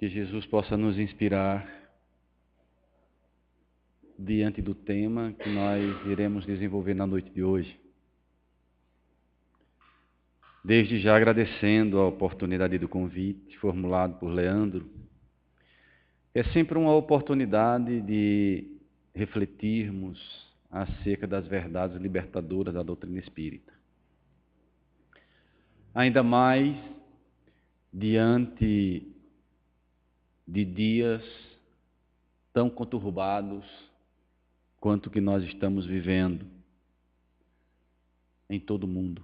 Que Jesus possa nos inspirar diante do tema que nós iremos desenvolver na noite de hoje. Desde já agradecendo a oportunidade do convite formulado por Leandro. É sempre uma oportunidade de refletirmos acerca das verdades libertadoras da doutrina espírita. Ainda mais diante de dias tão conturbados quanto que nós estamos vivendo em todo o mundo.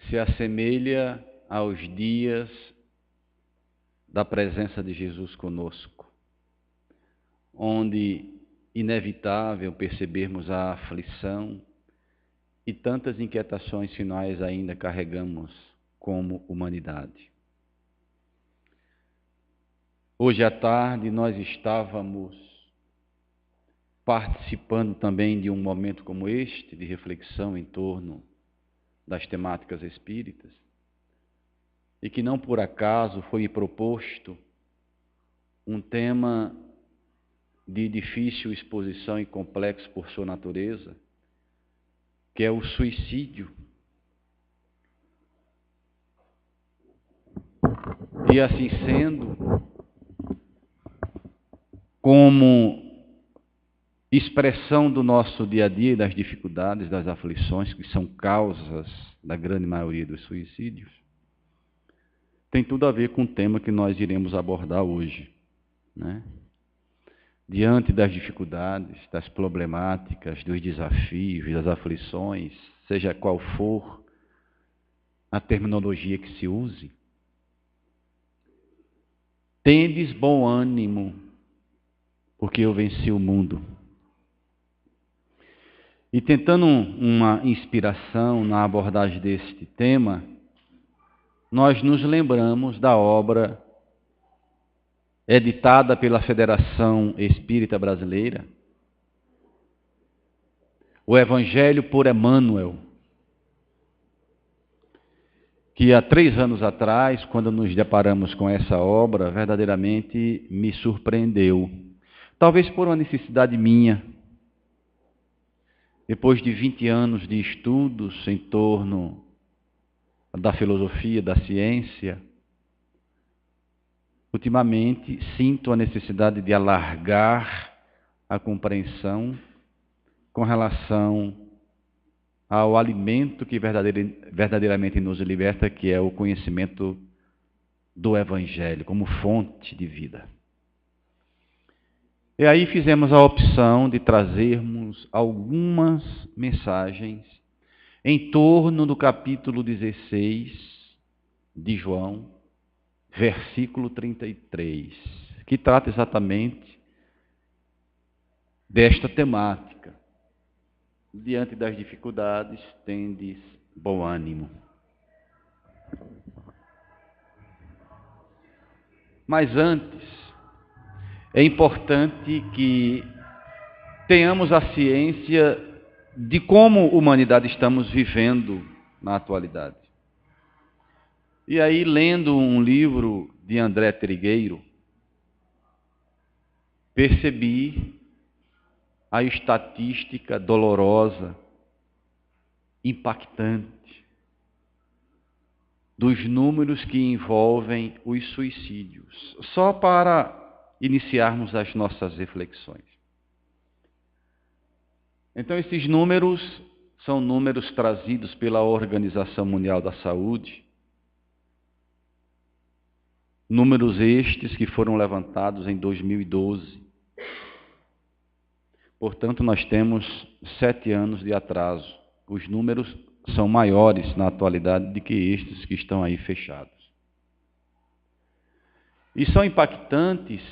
Se assemelha aos dias da presença de Jesus conosco, onde inevitável percebermos a aflição e tantas inquietações que nós ainda carregamos como humanidade. Hoje à tarde nós estávamos participando também de um momento como este, de reflexão em torno das temáticas espíritas, e que não por acaso foi proposto um tema de difícil exposição e complexo por sua natureza, que é o suicídio. E assim sendo, como expressão do nosso dia a dia e das dificuldades, das aflições, que são causas da grande maioria dos suicídios, tem tudo a ver com o tema que nós iremos abordar hoje, né? Diante das dificuldades, das problemáticas, dos desafios, das aflições, seja qual for a terminologia que se use, tendes bom ânimo, porque eu venci o mundo. E tentando uma inspiração na abordagem deste tema, nós nos lembramos da obra editada pela Federação Espírita Brasileira, o Evangelho por Emmanuel, que há 3 anos atrás, quando nos deparamos com essa obra, verdadeiramente me surpreendeu. Talvez por uma necessidade minha. Depois de 20 anos de estudos em torno da filosofia, da ciência, ultimamente sinto a necessidade de alargar a compreensão com relação ao alimento que verdadeiramente nos liberta, que é o conhecimento do Evangelho, como fonte de vida. E aí fizemos a opção de trazermos algumas mensagens em torno do capítulo 16 de João, versículo 33, que trata exatamente desta temática. Diante das dificuldades, tendes bom ânimo. Mas antes, é importante que tenhamos a ciência de como humanidade estamos vivendo na atualidade. E aí, lendo um livro de André Trigueiro, percebi a estatística dolorosa, impactante, dos números que envolvem os suicídios, só para iniciarmos as nossas reflexões. Então, esses números são números trazidos pela Organização Mundial da Saúde, números estes que foram levantados em 2012. Portanto, nós temos 7 anos de atraso. Os números são maiores na atualidade do que estes que estão aí fechados. E são impactantes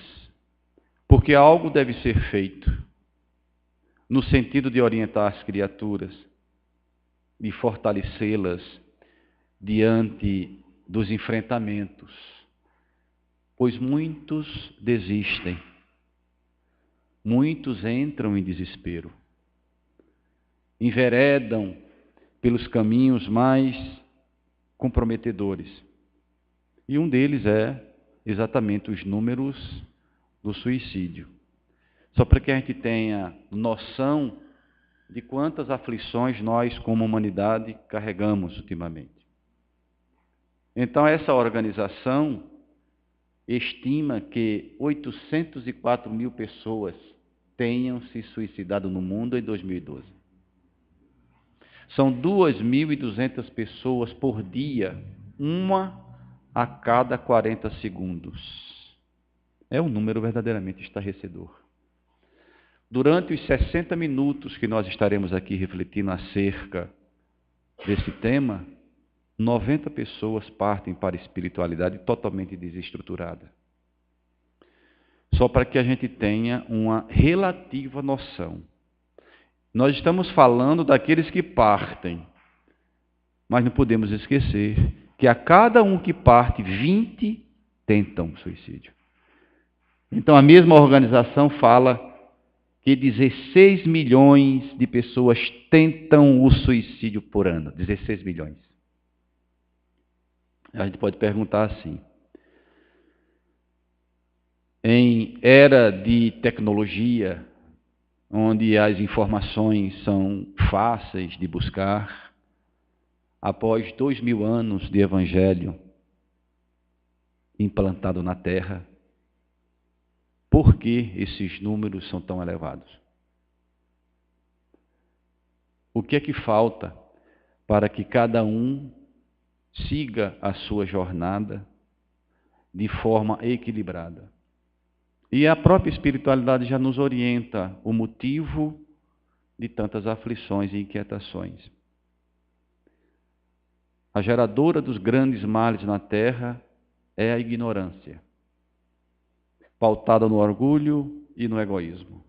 porque algo deve ser feito no sentido de orientar as criaturas, de fortalecê-las diante dos enfrentamentos, pois muitos desistem. Muitos entram em desespero, enveredam pelos caminhos mais comprometedores. E um deles é exatamente os números do suicídio. Só para que a gente tenha noção de quantas aflições nós, como humanidade, carregamos ultimamente. Então, essa organização estima que 804 mil pessoas tenham se suicidado no mundo em 2012. São 2.200 pessoas por dia, uma a cada 40 segundos. É um número verdadeiramente estarrecedor. Durante os 60 minutos que nós estaremos aqui refletindo acerca desse tema, 90 pessoas partem para a espiritualidade totalmente desestruturada. Só para que a gente tenha uma relativa noção. Nós estamos falando daqueles que partem, mas não podemos esquecer que a cada um que parte, 20 tentam suicídio. Então a mesma organização fala que 16 milhões de pessoas tentam o suicídio por ano. 16 milhões. A gente pode perguntar assim: em era de tecnologia, onde as informações são fáceis de buscar, após 2000 anos de evangelho implantado na Terra, por que esses números são tão elevados? O que é que falta para que cada um siga a sua jornada de forma equilibrada? E a própria espiritualidade já nos orienta o motivo de tantas aflições e inquietações. A geradora dos grandes males na Terra é a ignorância, pautada no orgulho e no egoísmo.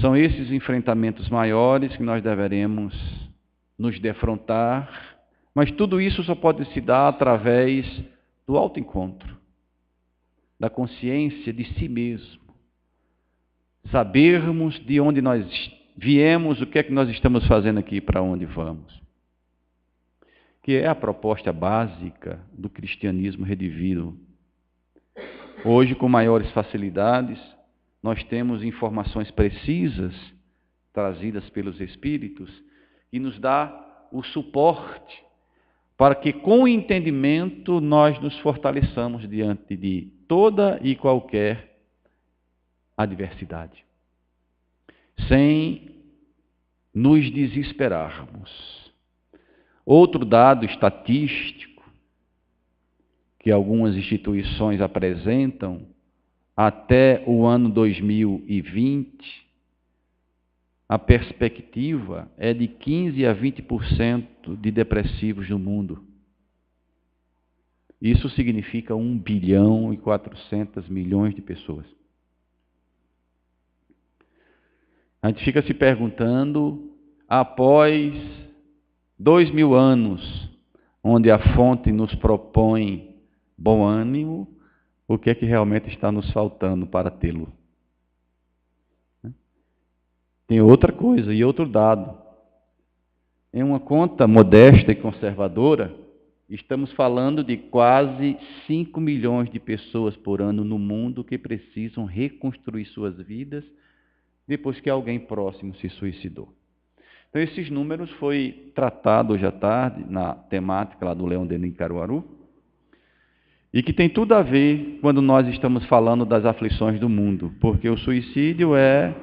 São esses enfrentamentos maiores que nós deveremos nos defrontar, mas tudo isso só pode se dar através do autoencontro, da consciência de si mesmo. Sabermos de onde nós viemos, o que é que nós estamos fazendo aqui, para onde vamos. Que é a proposta básica do cristianismo redivivo. Hoje, com maiores facilidades, nós temos informações precisas trazidas pelos Espíritos e nos dá o suporte para que, com o entendimento, nós nos fortaleçamos diante de toda e qualquer adversidade, sem nos desesperarmos. Outro dado estatístico que algumas instituições apresentam, até o ano 2020, a perspectiva é de 15% a 20% de depressivos no mundo. Isso significa 1 bilhão e 400 milhões de pessoas. A gente fica se perguntando, após 2000 anos, onde a fonte nos propõe bom ânimo, o que é que realmente está nos faltando para tê-lo? Tem outra coisa e outro dado. Em uma conta modesta e conservadora, estamos falando de quase 5 milhões de pessoas por ano no mundo que precisam reconstruir suas vidas depois que alguém próximo se suicidou. Então, esses números foi tratado hoje à tarde na temática lá do Leão Denis Caruaru, e que tem tudo a ver quando nós estamos falando das aflições do mundo, porque o suicídio é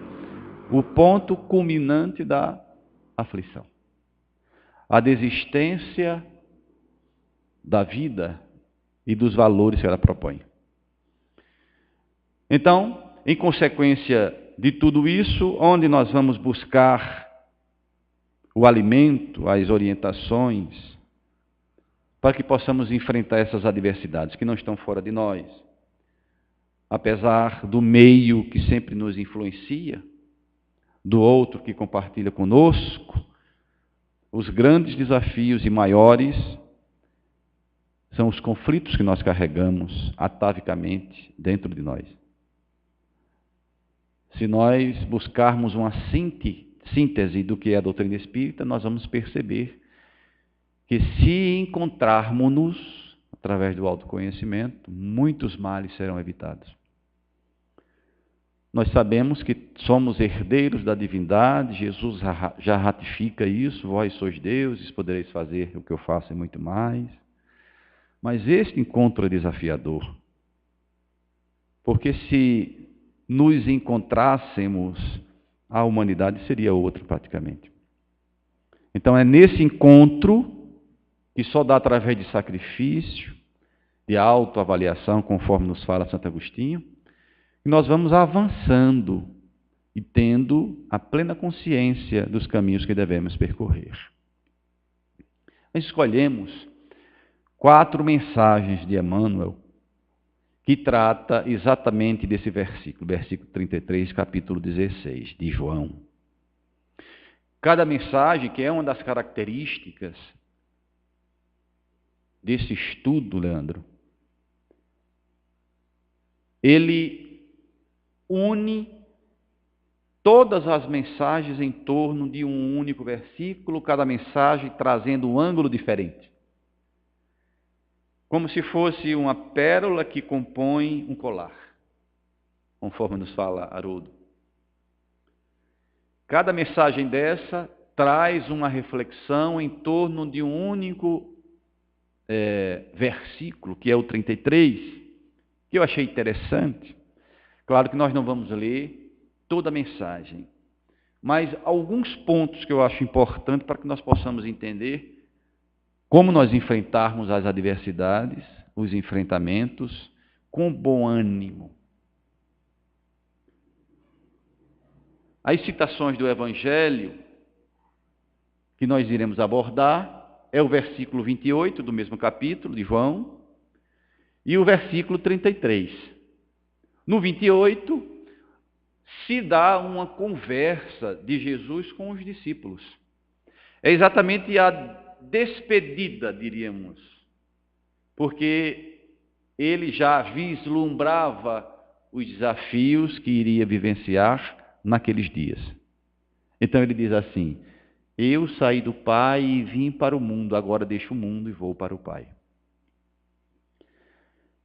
o ponto culminante da aflição. A desistência da vida e dos valores que ela propõe. Então, em consequência de tudo isso, onde nós vamos buscar o alimento, as orientações, para que possamos enfrentar essas adversidades que não estão fora de nós. Apesar do meio que sempre nos influencia, do outro que compartilha conosco, os grandes desafios e maiores são os conflitos que nós carregamos atavicamente dentro de nós. Se nós buscarmos uma síntese do que é a doutrina espírita, nós vamos perceber que se encontrarmos-nos através do autoconhecimento, muitos males serão evitados. Nós sabemos que somos herdeiros da divindade, Jesus já ratifica isso, vós sois deuses, podereis fazer o que eu faço e muito mais. Mas este encontro é desafiador, porque se nos encontrássemos, a humanidade seria outra praticamente. Então é nesse encontro, que só dá através de sacrifício, de autoavaliação, conforme nos fala Santo Agostinho, que nós vamos avançando e tendo a plena consciência dos caminhos que devemos percorrer. Nós escolhemos 4 mensagens de Emmanuel que trata exatamente desse versículo 33, capítulo 16, de João. Cada mensagem, que é uma das características desse estudo, Leandro, ele une todas as mensagens em torno de um único versículo, cada mensagem trazendo um ângulo diferente. Como se fosse uma pérola que compõe um colar, conforme nos fala Haroldo. Cada mensagem dessa traz uma reflexão em torno de um único versículo, que é o 33, que eu achei interessante. Claro que nós não vamos ler toda a mensagem, mas alguns pontos que eu acho importantes para que nós possamos entender como nós enfrentarmos as adversidades, os enfrentamentos, com bom ânimo. As citações do Evangelho que nós iremos abordar é o versículo 28 do mesmo capítulo de João e o versículo 33. No 28, se dá uma conversa de Jesus com os discípulos. É exatamente a despedida, diríamos, porque ele já vislumbrava os desafios que iria vivenciar naqueles dias. Então ele diz assim: eu saí do Pai e vim para o mundo, agora deixo o mundo e vou para o Pai.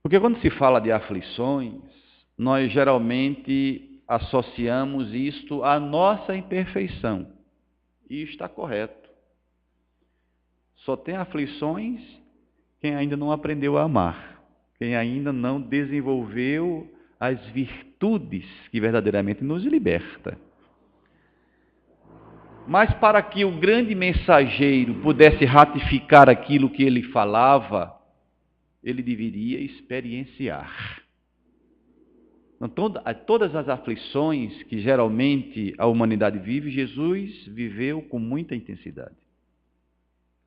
Porque quando se fala de aflições, nós geralmente associamos isto à nossa imperfeição. E está correto. Só tem aflições quem ainda não aprendeu a amar, quem ainda não desenvolveu as virtudes que verdadeiramente nos liberta. Mas para que o grande mensageiro pudesse ratificar aquilo que ele falava, ele deveria experienciar. Então, todas as aflições que geralmente a humanidade vive, Jesus viveu com muita intensidade,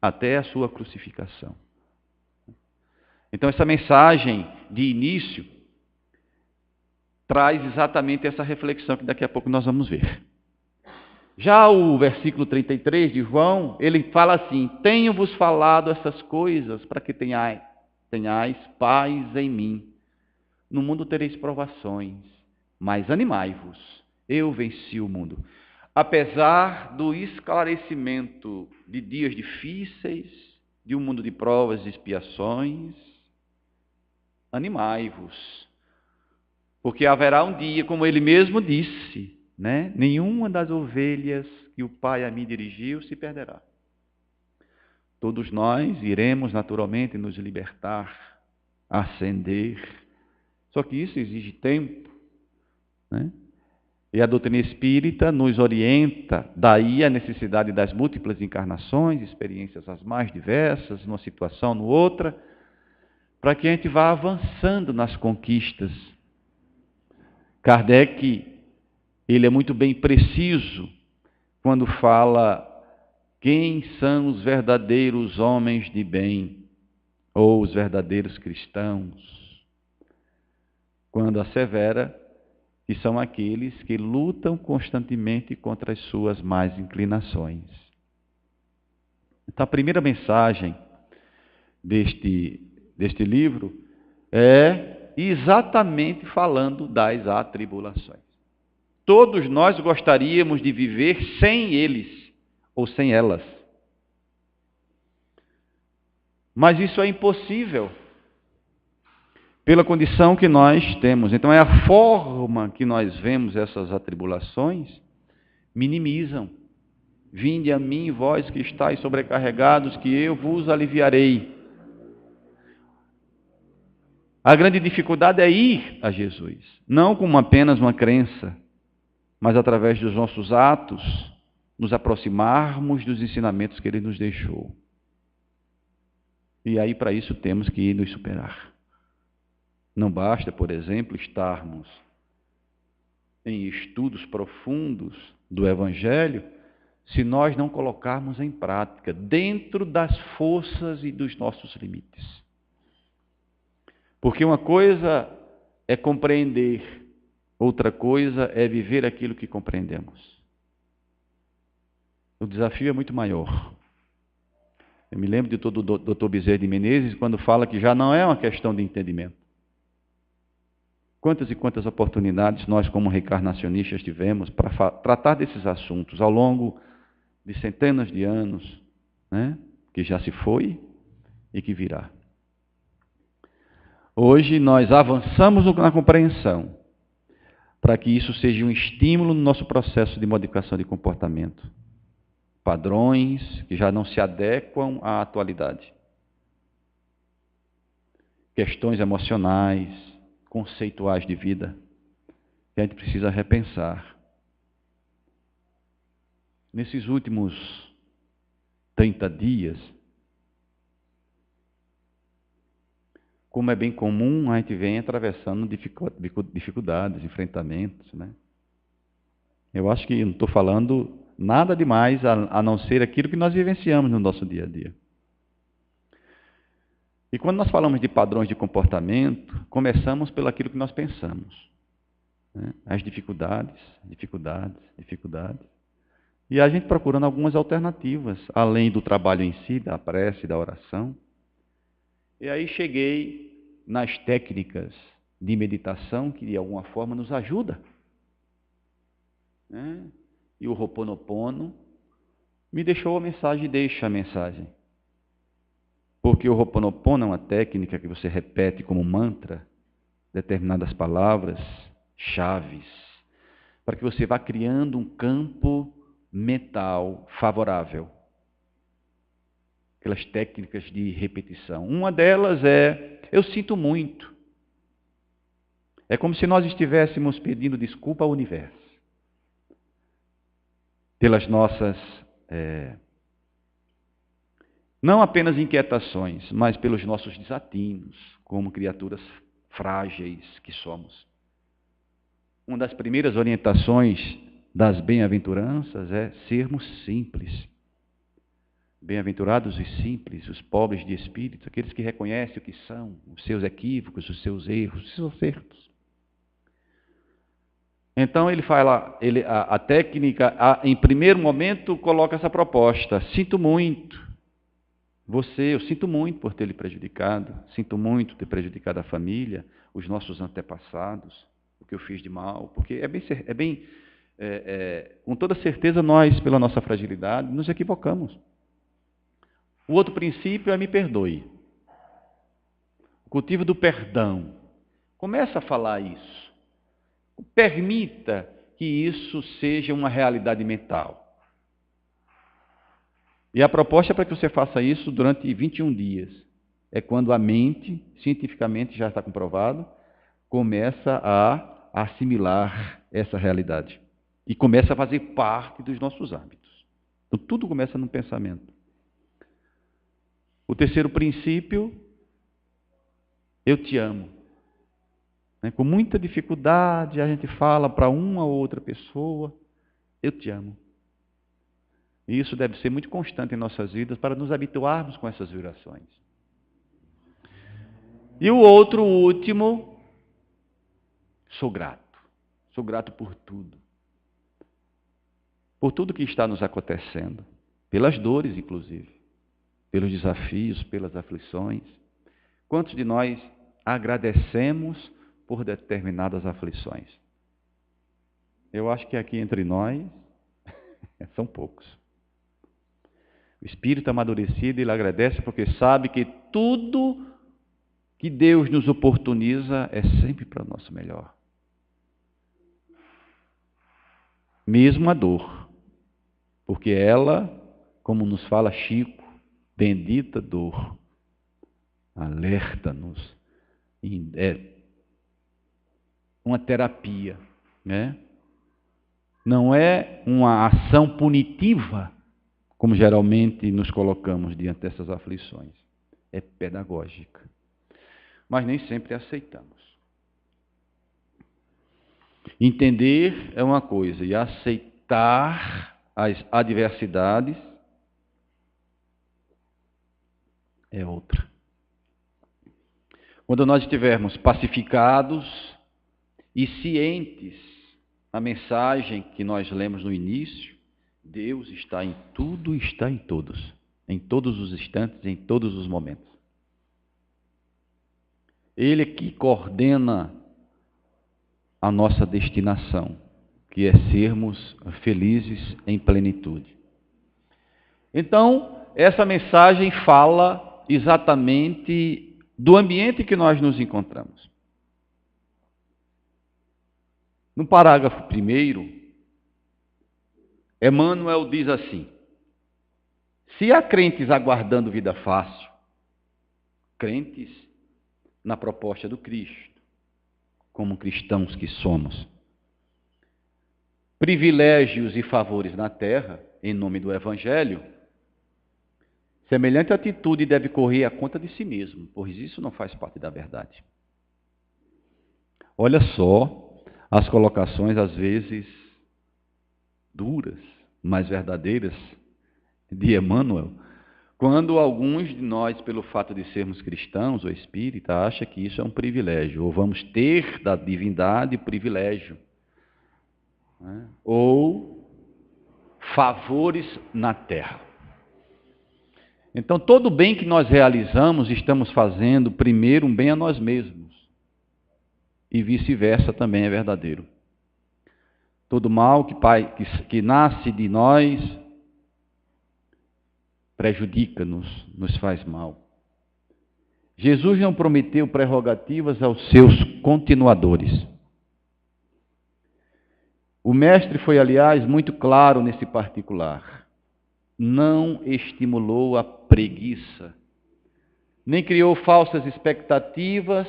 até a sua crucificação. Então, essa mensagem de início traz exatamente essa reflexão que daqui a pouco nós vamos ver. Já o versículo 33 de João, ele fala assim: tenho-vos falado essas coisas para que tenhais paz em mim. No mundo tereis provações, mas animai-vos, eu venci o mundo. Apesar do esclarecimento de dias difíceis, de um mundo de provas e expiações, animai-vos, porque haverá um dia, como ele mesmo disse, né? Nenhuma das ovelhas que o Pai a mim dirigiu se perderá. Todos nós iremos naturalmente nos libertar, ascender, só que isso exige tempo, né? E a doutrina espírita nos orienta, daí a necessidade das múltiplas encarnações, experiências as mais diversas, numa situação, no outra, para que a gente vá avançando nas conquistas. Kardec, ele é muito bem preciso quando fala quem são os verdadeiros homens de bem, ou os verdadeiros cristãos, quando assevera que são aqueles que lutam constantemente contra as suas más inclinações. Então, a primeira mensagem deste livro é exatamente falando das atribulações. Todos nós gostaríamos de viver sem eles, ou sem elas. Mas isso é impossível, pela condição que nós temos. Então, é a forma que nós vemos essas atribulações, minimizam. Vinde a mim, vós que estáis sobrecarregados, que eu vos aliviarei. A grande dificuldade é ir a Jesus, não como apenas uma crença, mas através dos nossos atos, nos aproximarmos dos ensinamentos que Ele nos deixou. E aí, para isso, temos que nos superar. Não basta, por exemplo, estarmos em estudos profundos do Evangelho, se nós não colocarmos em prática, dentro das forças e dos nossos limites. Porque uma coisa é compreender, outra coisa é viver aquilo que compreendemos. O desafio é muito maior. Eu me lembro de todo o Dr. Bezerra de Menezes, quando fala que já não é uma questão de entendimento. Quantas e quantas oportunidades nós, como reencarnacionistas, tivemos para tratar desses assuntos ao longo de centenas de anos, né, que já se foi e que virá. Hoje nós avançamos na compreensão, para que isso seja um estímulo no nosso processo de modificação de comportamento. Padrões que já não se adequam à atualidade. Questões emocionais, conceituais de vida, que a gente precisa repensar. Nesses últimos 30 dias, como é bem comum, a gente vem atravessando dificuldades, enfrentamentos, né? Eu acho que não estou falando nada demais a não ser aquilo que nós vivenciamos no nosso dia a dia. E quando nós falamos de padrões de comportamento, começamos pelo aquilo que nós pensamos, né? As dificuldades. E a gente procurando algumas alternativas, além do trabalho em si, da prece, da oração. E aí cheguei nas técnicas de meditação que de alguma forma nos ajuda, né? E o Ho'oponopono me deixou a mensagem, deixa a mensagem. Porque o Ho'oponopono é uma técnica que você repete como mantra determinadas palavras, chaves, para que você vá criando um campo mental favorável. Aquelas técnicas de repetição. Uma delas é, eu sinto muito. É como se nós estivéssemos pedindo desculpa ao universo pelas nossas, não apenas inquietações, mas pelos nossos desatinos, como criaturas frágeis que somos. Uma das primeiras orientações das bem-aventuranças é sermos simples. Bem-aventurados os simples, os pobres de espírito, aqueles que reconhecem o que são, os seus equívocos, os seus erros, os seus acertos. Então ele fala, a técnica, em primeiro momento, coloca essa proposta. Sinto muito. Eu sinto muito por ter lhe prejudicado. Sinto muito ter prejudicado a família, os nossos antepassados, o que eu fiz de mal. Porque com toda certeza nós, pela nossa fragilidade, nos equivocamos. O outro princípio é me perdoe. O cultivo do perdão. Começa a falar isso. Permita que isso seja uma realidade mental. E a proposta é para que você faça isso durante 21 dias. É quando a mente, cientificamente já está comprovado, começa a assimilar essa realidade. E começa a fazer parte dos nossos hábitos. Então tudo começa no pensamento. O terceiro princípio, eu te amo. Com muita dificuldade, a gente fala para uma ou outra pessoa, eu te amo. E isso deve ser muito constante em nossas vidas para nos habituarmos com essas vibrações. E o último, sou grato. Sou grato por tudo. Por tudo que está nos acontecendo. Pelas dores, inclusive. Pelos desafios, pelas aflições. Quantos de nós agradecemos por determinadas aflições? Eu acho que aqui entre nós são poucos. O espírito amadurecido, ele agradece porque sabe que tudo que Deus nos oportuniza é sempre para o nosso melhor. Mesmo a dor, porque ela, como nos fala Chico, bendita dor, alerta-nos, é uma terapia, né? Não é uma ação punitiva, como geralmente nos colocamos diante dessas aflições. É pedagógica. Mas nem sempre aceitamos. Entender é uma coisa, e aceitar as adversidades é outra. Quando nós estivermos pacificados e cientes da mensagem que nós lemos no início, Deus está em tudo e está em todos os instantes, em todos os momentos. Ele é que coordena a nossa destinação, que é sermos felizes em plenitude. Então, essa mensagem fala exatamente do ambiente que nós nos encontramos. No parágrafo 1º, Emmanuel diz assim: se há crentes aguardando vida fácil, crentes na proposta do Cristo, como cristãos que somos, privilégios e favores na terra, em nome do Evangelho, semelhante atitude deve correr à conta de si mesmo, pois isso não faz parte da verdade. Olha só as colocações, às vezes, duras, mas verdadeiras, de Emmanuel, quando alguns de nós, pelo fato de sermos cristãos ou espíritas, acham que isso é um privilégio, ou vamos ter da divindade privilégio, né? Ou favores na terra. Então, todo bem que nós realizamos, estamos fazendo primeiro um bem a nós mesmos, e vice-versa também é verdadeiro. Todo mal que nasce de nós prejudica-nos, nos faz mal. Jesus não prometeu prerrogativas aos seus continuadores. O mestre foi, aliás, muito claro nesse particular. Não estimulou a preguiça, nem criou falsas expectativas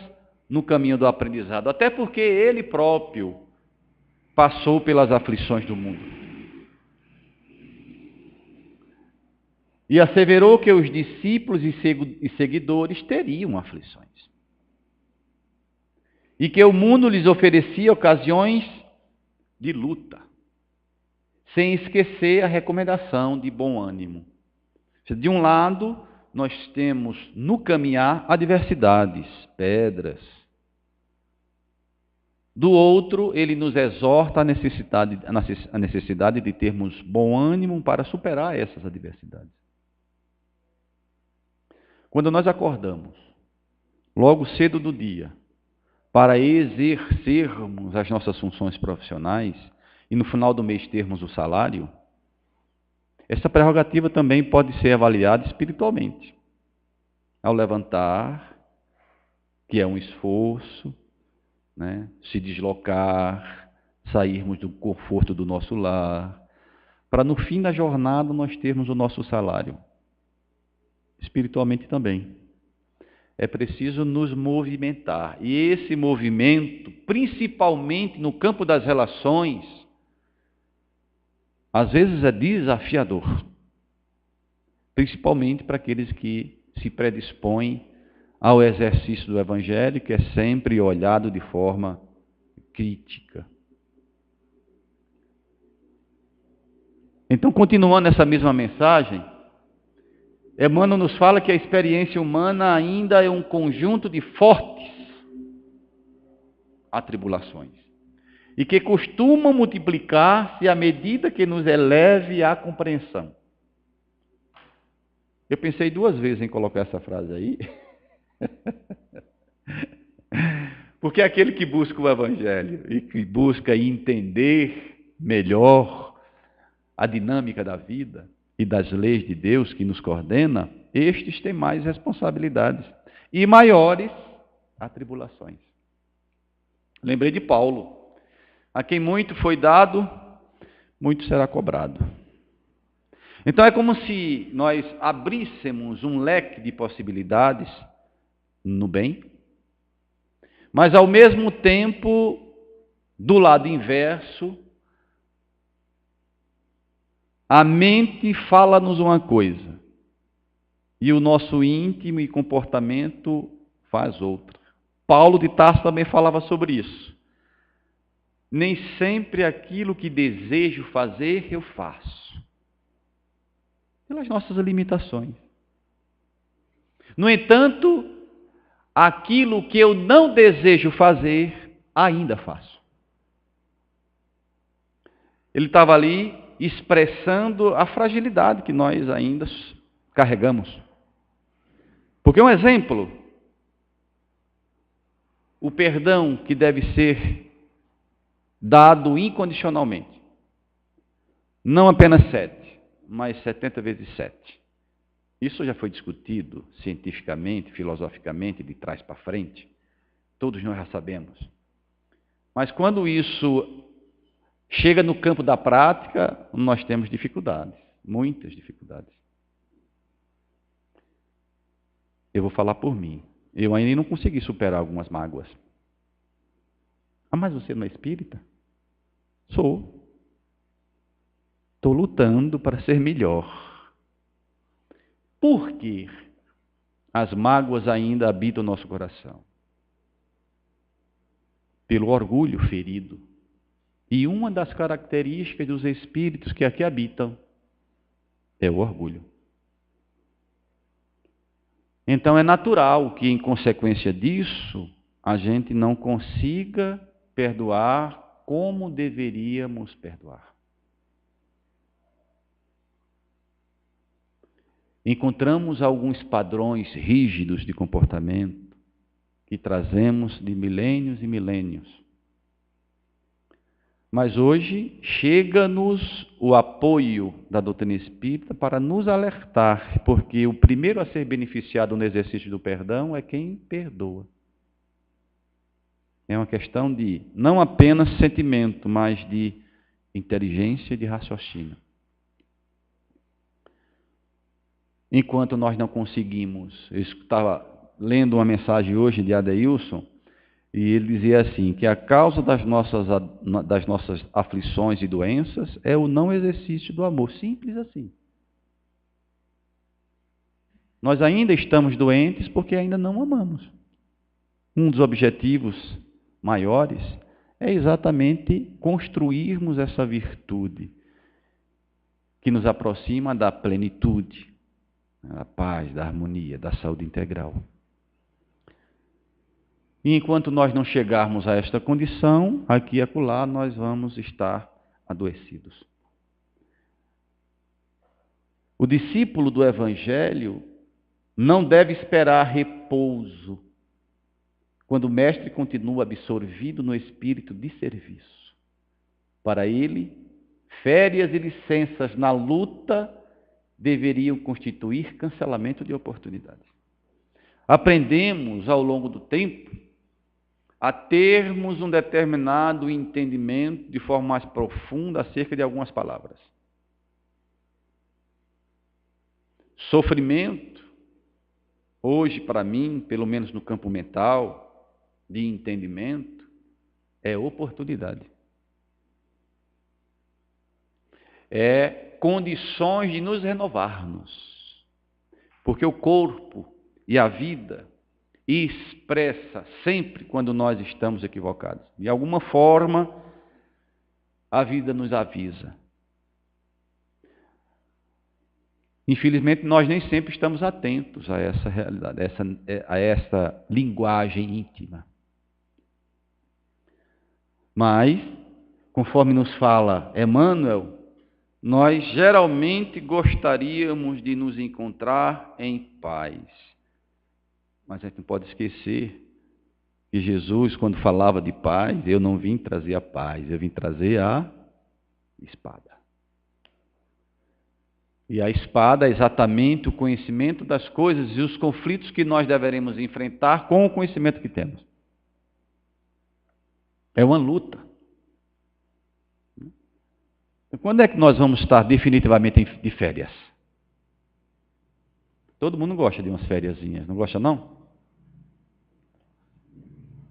no caminho do aprendizado, até porque ele próprio passou pelas aflições do mundo. E asseverou que os discípulos e seguidores teriam aflições. E que o mundo lhes oferecia ocasiões de luta, sem esquecer a recomendação de bom ânimo. De um lado, nós temos no caminhar adversidades, pedras. Do outro, ele nos exorta a necessidade de termos bom ânimo para superar essas adversidades. Quando nós acordamos, logo cedo do dia, para exercermos as nossas funções profissionais e no final do mês termos o salário, essa prerrogativa também pode ser avaliada espiritualmente. Ao levantar, que é um esforço, né? Se deslocar, sairmos do conforto do nosso lar, para no fim da jornada nós termos o nosso salário. Espiritualmente também. É preciso nos movimentar. E esse movimento, principalmente no campo das relações, às vezes é desafiador. Principalmente para aqueles que se predispõem ao exercício do Evangelho, que é sempre olhado de forma crítica. Então, continuando essa mesma mensagem, Emmanuel nos fala que a experiência humana ainda é um conjunto de fortes atribulações e que costumam multiplicar-se à medida que nos eleve à compreensão. Eu pensei 2 vezes em colocar essa frase aí, porque aquele que busca o Evangelho e que busca entender melhor a dinâmica da vida e das leis de Deus que nos coordena, estes têm mais responsabilidades e maiores Há tribulações. Lembrei de Paulo. A quem muito foi dado, muito será cobrado. Então é como se nós abríssemos um leque de possibilidades no bem, mas ao mesmo tempo, do lado inverso, a mente fala-nos uma coisa e o nosso íntimo e comportamento faz outra. Paulo de Tarso também falava sobre isso. Nem sempre aquilo que desejo fazer eu faço, pelas nossas limitações. No entanto, aquilo que eu não desejo fazer, ainda faço. Ele estava ali expressando a fragilidade que nós ainda carregamos. Porque um exemplo, o perdão que deve ser dado incondicionalmente. Não apenas 7, mas 70 vezes 7. Isso já foi discutido cientificamente, filosoficamente, de trás para frente. Todos nós já sabemos. Mas quando isso chega no campo da prática, nós temos dificuldades, muitas dificuldades. Eu vou falar por mim. Eu ainda não consegui superar algumas mágoas. Ah, mas você não é espírita? Sou. Estou lutando para ser melhor. Por quê? As mágoas ainda habitam o nosso coração. Pelo orgulho ferido. E uma das características dos espíritos que aqui habitam é o orgulho. Então é natural que, em consequência disso, a gente não consiga perdoar como deveríamos perdoar. Encontramos alguns padrões rígidos de comportamento que trazemos de milênios e milênios. Mas hoje chega-nos o apoio da doutrina espírita para nos alertar, porque o primeiro a ser beneficiado no exercício do perdão é quem perdoa. É uma questão de não apenas sentimento, mas de inteligência e de raciocínio. Enquanto nós não conseguimos, eu estava lendo uma mensagem hoje de Adeilson, e ele dizia assim, que a causa das nossas aflições e doenças é o não exercício do amor, simples assim. Nós ainda estamos doentes porque ainda não amamos. Um dos objetivos maiores é exatamente construirmos essa virtude que nos aproxima da plenitude, da paz, da harmonia, da saúde integral. E enquanto nós não chegarmos a esta condição, aqui e acolá nós vamos estar adoecidos. O discípulo do Evangelho não deve esperar repouso quando o mestre continua absorvido no espírito de serviço. Para ele, férias e licenças na luta deveriam constituir cancelamento de oportunidades. Aprendemos ao longo do tempo a termos um determinado entendimento de forma mais profunda acerca de algumas palavras. Sofrimento, hoje para mim, pelo menos no campo mental, de entendimento, é oportunidade. É condições de nos renovarmos. Porque o corpo e a vida expressa sempre quando nós estamos equivocados. De alguma forma, a vida nos avisa. Infelizmente, nós nem sempre estamos atentos a essa realidade, a essa linguagem íntima. Mas, conforme nos fala Emmanuel, nós geralmente gostaríamos de nos encontrar em paz. Mas a gente não pode esquecer que Jesus, quando falava de paz, eu não vim trazer a paz, eu vim trazer a espada. E a espada é exatamente o conhecimento das coisas e os conflitos que nós deveremos enfrentar com o conhecimento que temos. É uma luta. Quando é que nós vamos estar definitivamente de férias? Todo mundo gosta de umas fériasinhas, não gosta não?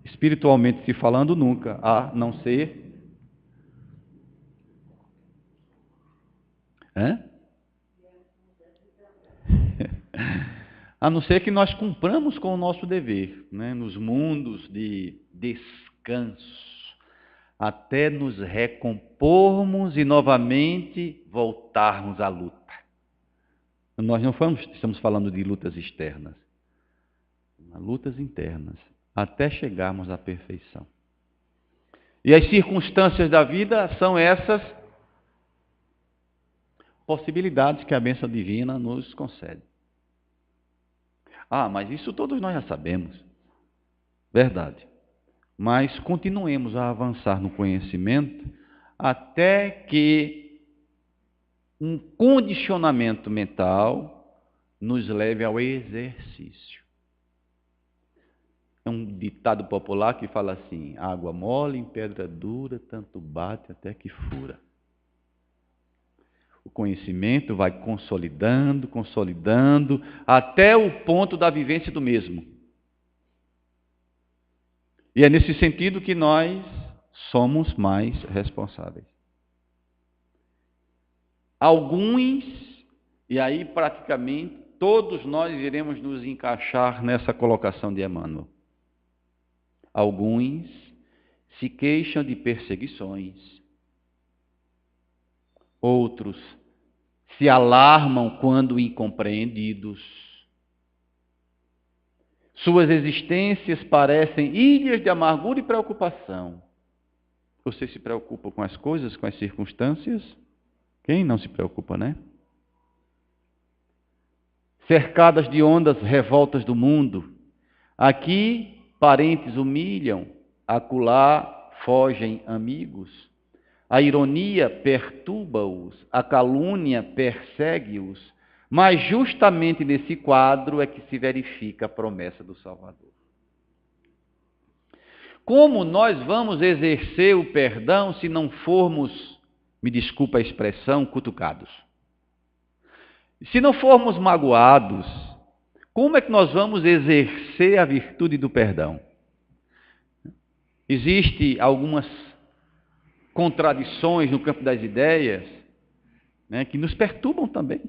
Espiritualmente se falando, nunca, a não ser... A não ser que nós cumpramos com o nosso dever, né? Nos mundos de descanso, até nos recompormos e novamente voltarmos à luta. Nós não estamos falando de lutas externas, mas lutas internas, até chegarmos à perfeição. E as circunstâncias da vida são essas possibilidades que a bênção divina nos concede. Ah, mas isso todos nós já sabemos. Verdade. Mas continuemos a avançar no conhecimento até que um condicionamento mental nos leve ao exercício. É um ditado popular que fala assim: água mole em pedra dura, tanto bate até que fura. O conhecimento vai consolidando, até o ponto da vivência do mesmo. E é nesse sentido que nós somos mais responsáveis. Alguns, e aí praticamente todos nós iremos nos encaixar nessa colocação de Emmanuel. Alguns se queixam de perseguições. Outros se alarmam quando incompreendidos. Suas existências parecem ilhas de amargura e preocupação. Você se preocupa com as coisas, com as circunstâncias? Quem não se preocupa, né? Cercadas de ondas revoltas do mundo. Aqui, parentes humilham, acolá fogem amigos. A ironia perturba-os, a calúnia persegue-os, mas justamente nesse quadro é que se verifica a promessa do Salvador. Como nós vamos exercer o perdão se não formos, me desculpa a expressão, cutucados? Se não formos magoados, como é que nós vamos exercer a virtude do perdão? Existem algumas contradições no campo das ideias, né, que nos perturbam também.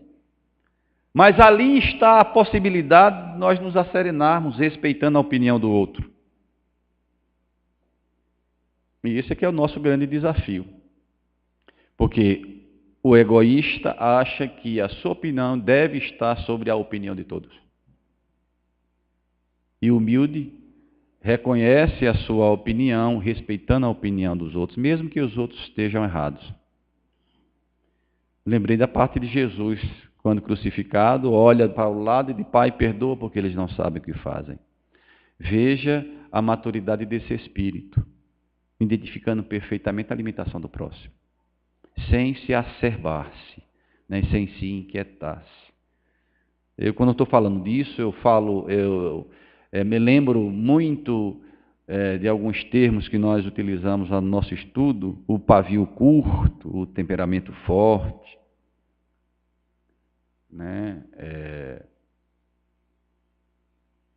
Mas ali está a possibilidade de nós nos asserenarmos, respeitando a opinião do outro. E esse aqui é o nosso grande desafio. Porque o egoísta acha que a sua opinião deve estar sobre a opinião de todos. E o humilde reconhece a sua opinião, respeitando a opinião dos outros, mesmo que os outros estejam errados. Lembrei da parte de Jesus, quando crucificado, olha para o lado e diz: Pai, perdoa porque eles não sabem o que fazem. Veja a maturidade desse espírito, identificando perfeitamente a limitação do próximo, sem se acerbar-se, né, sem se inquietar-se. Quando eu estou falando disso, eu me lembro muito de alguns termos que nós utilizamos no nosso estudo: o pavio curto, o temperamento forte, né?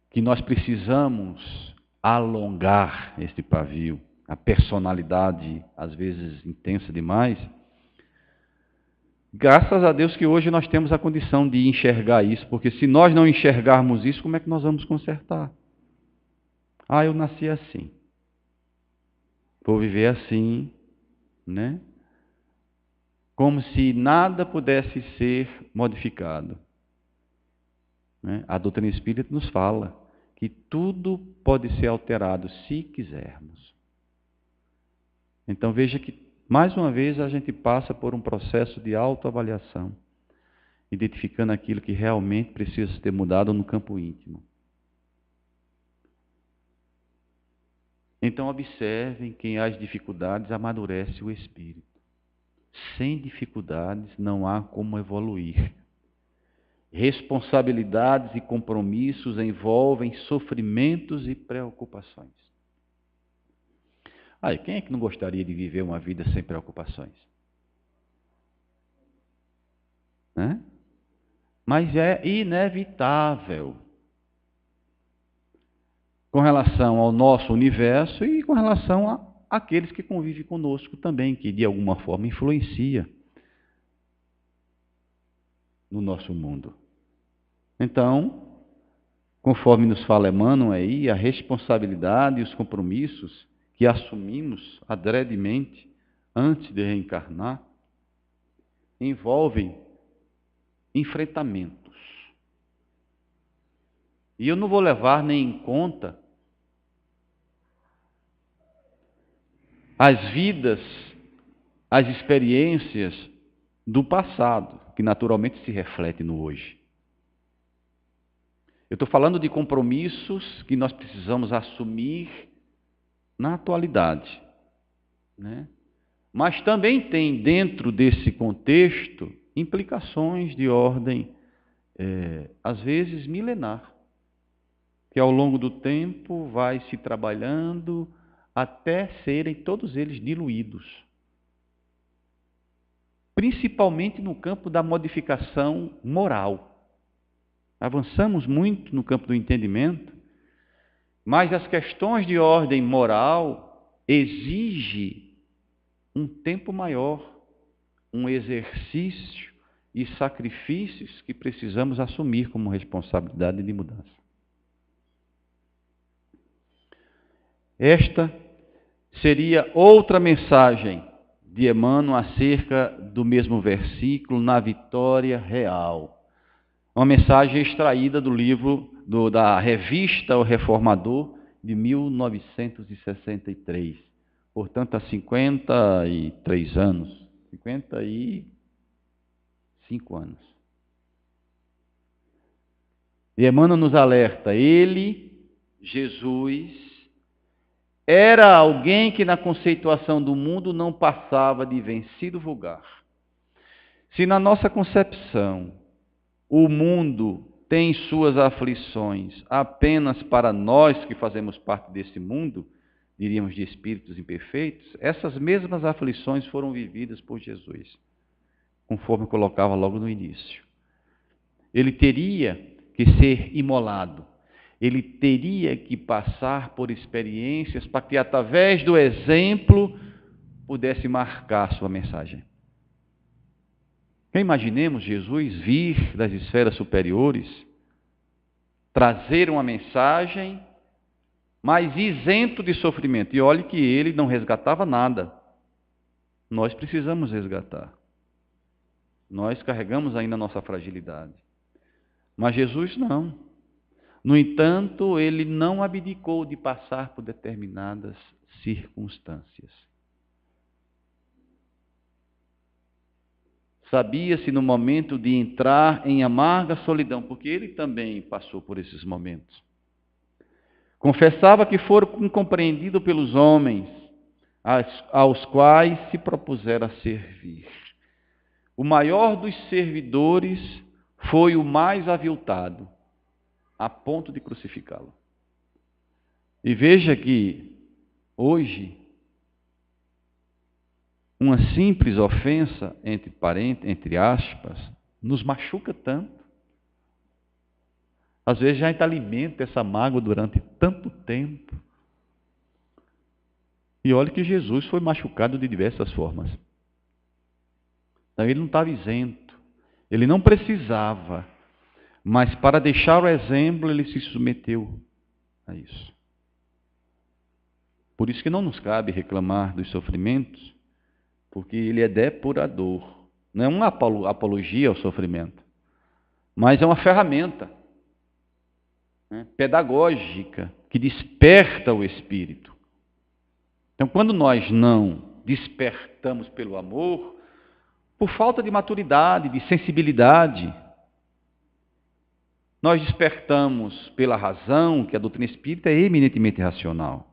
Que nós precisamos alongar este pavio, a personalidade às vezes intensa demais. Graças a Deus que hoje nós temos a condição de enxergar isso, porque se nós não enxergarmos isso, como é que nós vamos consertar? Ah, eu nasci assim. Vou viver assim, né? Como se nada pudesse ser modificado. Né? A doutrina espírita nos fala que tudo pode ser alterado se quisermos. Então veja que, mais uma vez, a gente passa por um processo de autoavaliação, identificando aquilo que realmente precisa ser mudado no campo íntimo. Então observem que as dificuldades amadurece o espírito. Sem dificuldades não há como evoluir. Responsabilidades e compromissos envolvem sofrimentos e preocupações. Aí, quem é que não gostaria de viver uma vida sem preocupações? Né? Mas é inevitável com relação ao nosso universo e com relação àqueles que convivem conosco também, que de alguma forma influencia no nosso mundo. Então, conforme nos fala Emmanuel aí, a responsabilidade e os compromissos que assumimos adredemente antes de reencarnar envolvem enfrentamentos. E eu não vou levar nem em conta as vidas, as experiências do passado, que naturalmente se refletem no hoje. Eu estou falando de compromissos que nós precisamos assumir na atualidade, né? Mas também tem dentro desse contexto implicações de ordem, às vezes milenar, que ao longo do tempo vai se trabalhando até serem todos eles diluídos. Principalmente no campo da modificação moral. Avançamos muito no campo do entendimento, mas as questões de ordem moral exigem um tempo maior, um exercício e sacrifícios que precisamos assumir como responsabilidade de mudança. Esta seria outra mensagem de Emmanuel acerca do mesmo versículo na Vitória Real. Uma mensagem extraída do livro da revista O Reformador de 1963. Portanto, há 53 anos. 55 anos. E Emmanuel nos alerta, ele, Jesus, era alguém que na conceituação do mundo não passava de vencido vulgar. Se na nossa concepção o mundo tem suas aflições apenas para nós que fazemos parte desse mundo, diríamos de espíritos imperfeitos, essas mesmas aflições foram vividas por Jesus, conforme eu colocava logo no início. Ele teria que ser imolado, ele teria que passar por experiências para que, através do exemplo, pudesse marcar sua mensagem. Imaginemos Jesus vir das esferas superiores, trazer uma mensagem, mas isento de sofrimento. E olhe que ele não resgatava nada. Nós precisamos resgatar. Nós carregamos ainda a nossa fragilidade. Mas Jesus não. No entanto, ele não abdicou de passar por determinadas circunstâncias. Sabia-se no momento de entrar em amarga solidão, porque ele também passou por esses momentos. Confessava que fora incompreendido pelos homens, aos quais se propusera servir. O maior dos servidores foi o mais aviltado, a ponto de crucificá-lo. E veja que, hoje, uma simples ofensa, entre aspas, nos machuca tanto. Às vezes já ainda alimenta essa mágoa durante tanto tempo. E olha que Jesus foi machucado de diversas formas. Então ele não estava isento. Ele não precisava. Mas para deixar o exemplo, ele se submeteu a isso. Por isso que não nos cabe reclamar dos sofrimentos, porque ele é depurador. Não é uma apologia ao sofrimento, mas é uma ferramenta, né, pedagógica, que desperta o espírito. Então, quando nós não despertamos pelo amor, por falta de maturidade, de sensibilidade, nós despertamos pela razão, que a doutrina espírita é eminentemente racional.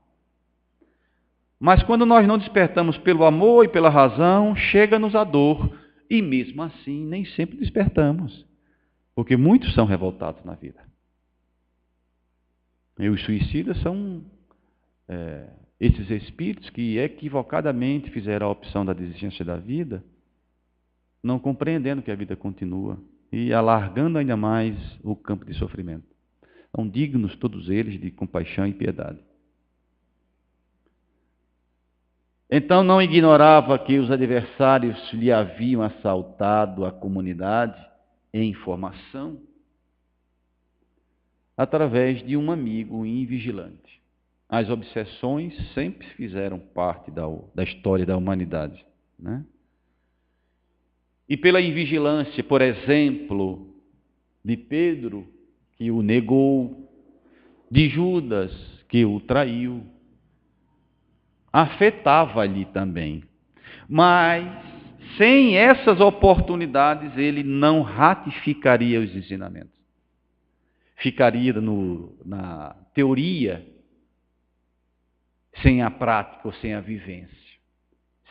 Mas quando nós não despertamos pelo amor e pela razão, chega-nos a dor. E mesmo assim, nem sempre despertamos. Porque muitos são revoltados na vida. E os suicidas são esses espíritos que equivocadamente fizeram a opção da desistência da vida, não compreendendo que a vida continua e alargando ainda mais o campo de sofrimento. São dignos todos eles de compaixão e piedade. Então não ignorava que os adversários lhe haviam assaltado a comunidade em informação através de um amigo invigilante. As obsessões sempre fizeram parte da história da humanidade, né? E pela invigilância, por exemplo, de Pedro, que o negou, de Judas, que o traiu, afetava-lhe também. Mas, sem essas oportunidades, ele não ratificaria os ensinamentos. Ficaria na teoria, sem a prática ou sem a vivência.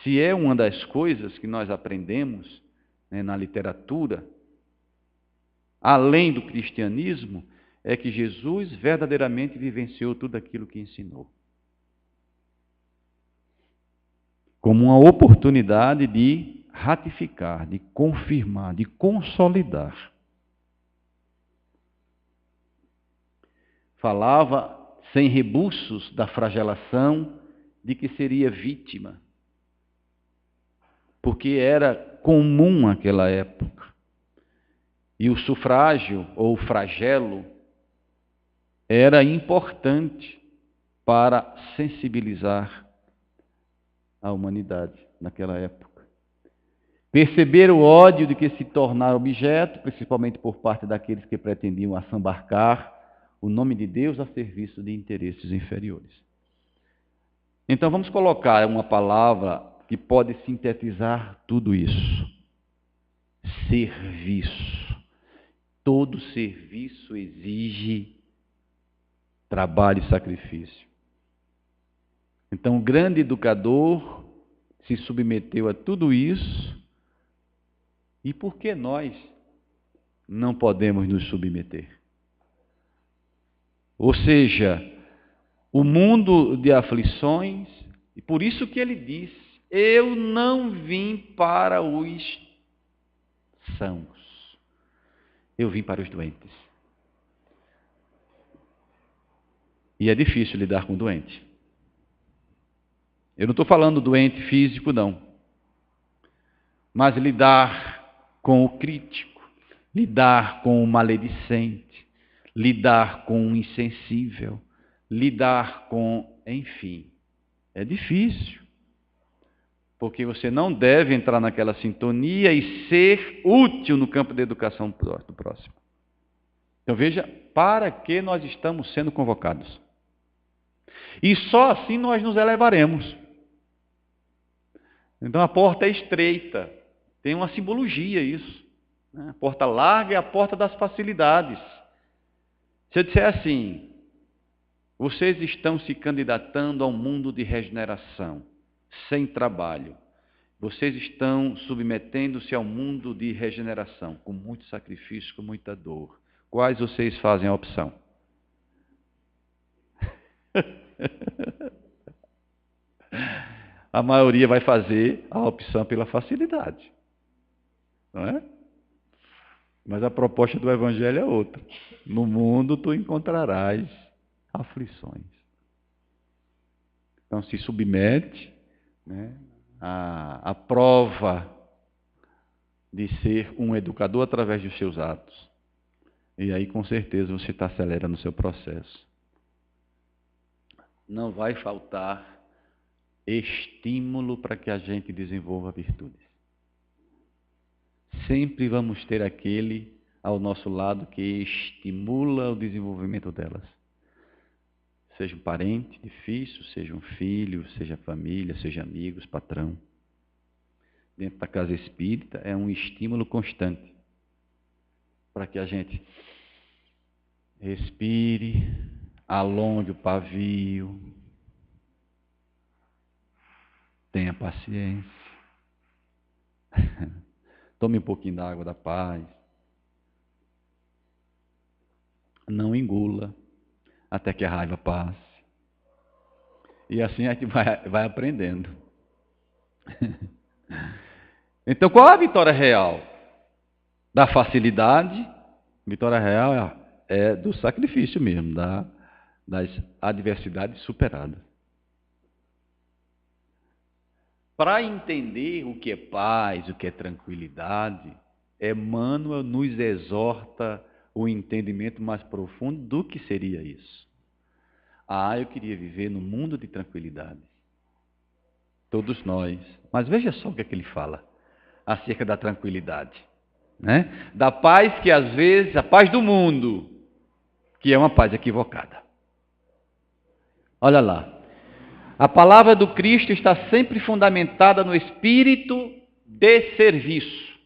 Se é uma das coisas que nós aprendemos, né, na literatura, além do cristianismo, é que Jesus verdadeiramente vivenciou tudo aquilo que ensinou. Como uma oportunidade de ratificar, de confirmar, de consolidar. Falava sem rebuços da flagelação de que seria vítima, porque era comum naquela época. E o sufrágio, ou o flagelo, era importante para sensibilizar a humanidade naquela época. Perceber o ódio de que se tornar objeto, principalmente por parte daqueles que pretendiam assambarcar o nome de Deus a serviço de interesses inferiores. Então vamos colocar uma palavra que pode sintetizar tudo isso. Serviço. Todo serviço exige trabalho e sacrifício. Então o grande educador se submeteu a tudo isso. E por que nós não podemos nos submeter? Ou seja, o mundo de aflições, e por isso que ele diz, eu não vim para os sãos, eu vim para os doentes. E é difícil lidar com doente. Eu não estou falando doente físico, não. Mas lidar com o crítico, lidar com o maledicente, lidar com o insensível, lidar com, enfim, é difícil. Porque você não deve entrar naquela sintonia e ser útil no campo da educação do próximo. Então veja, para que nós estamos sendo convocados. E só assim nós nos elevaremos. Então a porta é estreita, tem uma simbologia isso. A porta larga é a porta das facilidades. Se eu disser assim, vocês estão se candidatando a um mundo de regeneração, sem trabalho. Vocês estão submetendo-se ao mundo de regeneração, com muito sacrifício, com muita dor. Quais vocês fazem a opção? A maioria vai fazer a opção pela facilidade. Não é? Mas a proposta do Evangelho é outra. No mundo tu encontrarás aflições. Então se submete, né, à prova de ser um educador através dos seus atos. E aí com certeza você está acelerando o seu processo. Não vai faltar estímulo para que a gente desenvolva virtudes. Sempre vamos ter aquele ao nosso lado que estimula o desenvolvimento delas. Seja um parente difícil, seja um filho, seja família, seja amigos, patrão. Dentro da casa espírita é um estímulo constante para que a gente respire, alongue o pavio, tenha paciência, tome um pouquinho da água da paz. não engula, até que a raiva passe. E assim a gente vai aprendendo. Então, qual é a vitória real? Da facilidade, vitória real é do sacrifício mesmo, das adversidades superadas. Para entender o que é paz, o que é tranquilidade, Emmanuel nos exorta o entendimento mais profundo do que seria isso. Eu queria viver num mundo de tranquilidade. Todos nós. Mas veja só o que é que ele fala acerca da tranquilidade, né? Da paz que às vezes, a paz do mundo, que é uma paz equivocada. Olha lá. A palavra do Cristo está sempre fundamentada no espírito de serviço,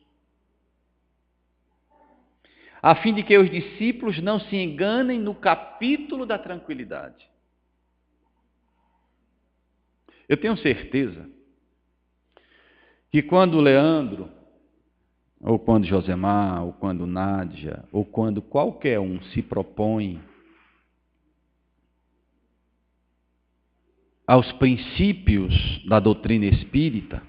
a fim de que os discípulos não se enganem no capítulo da tranquilidade. Eu tenho certeza que quando Leandro, ou quando Josemar, ou quando Nádia, ou quando qualquer um se propõe aos princípios da doutrina espírita,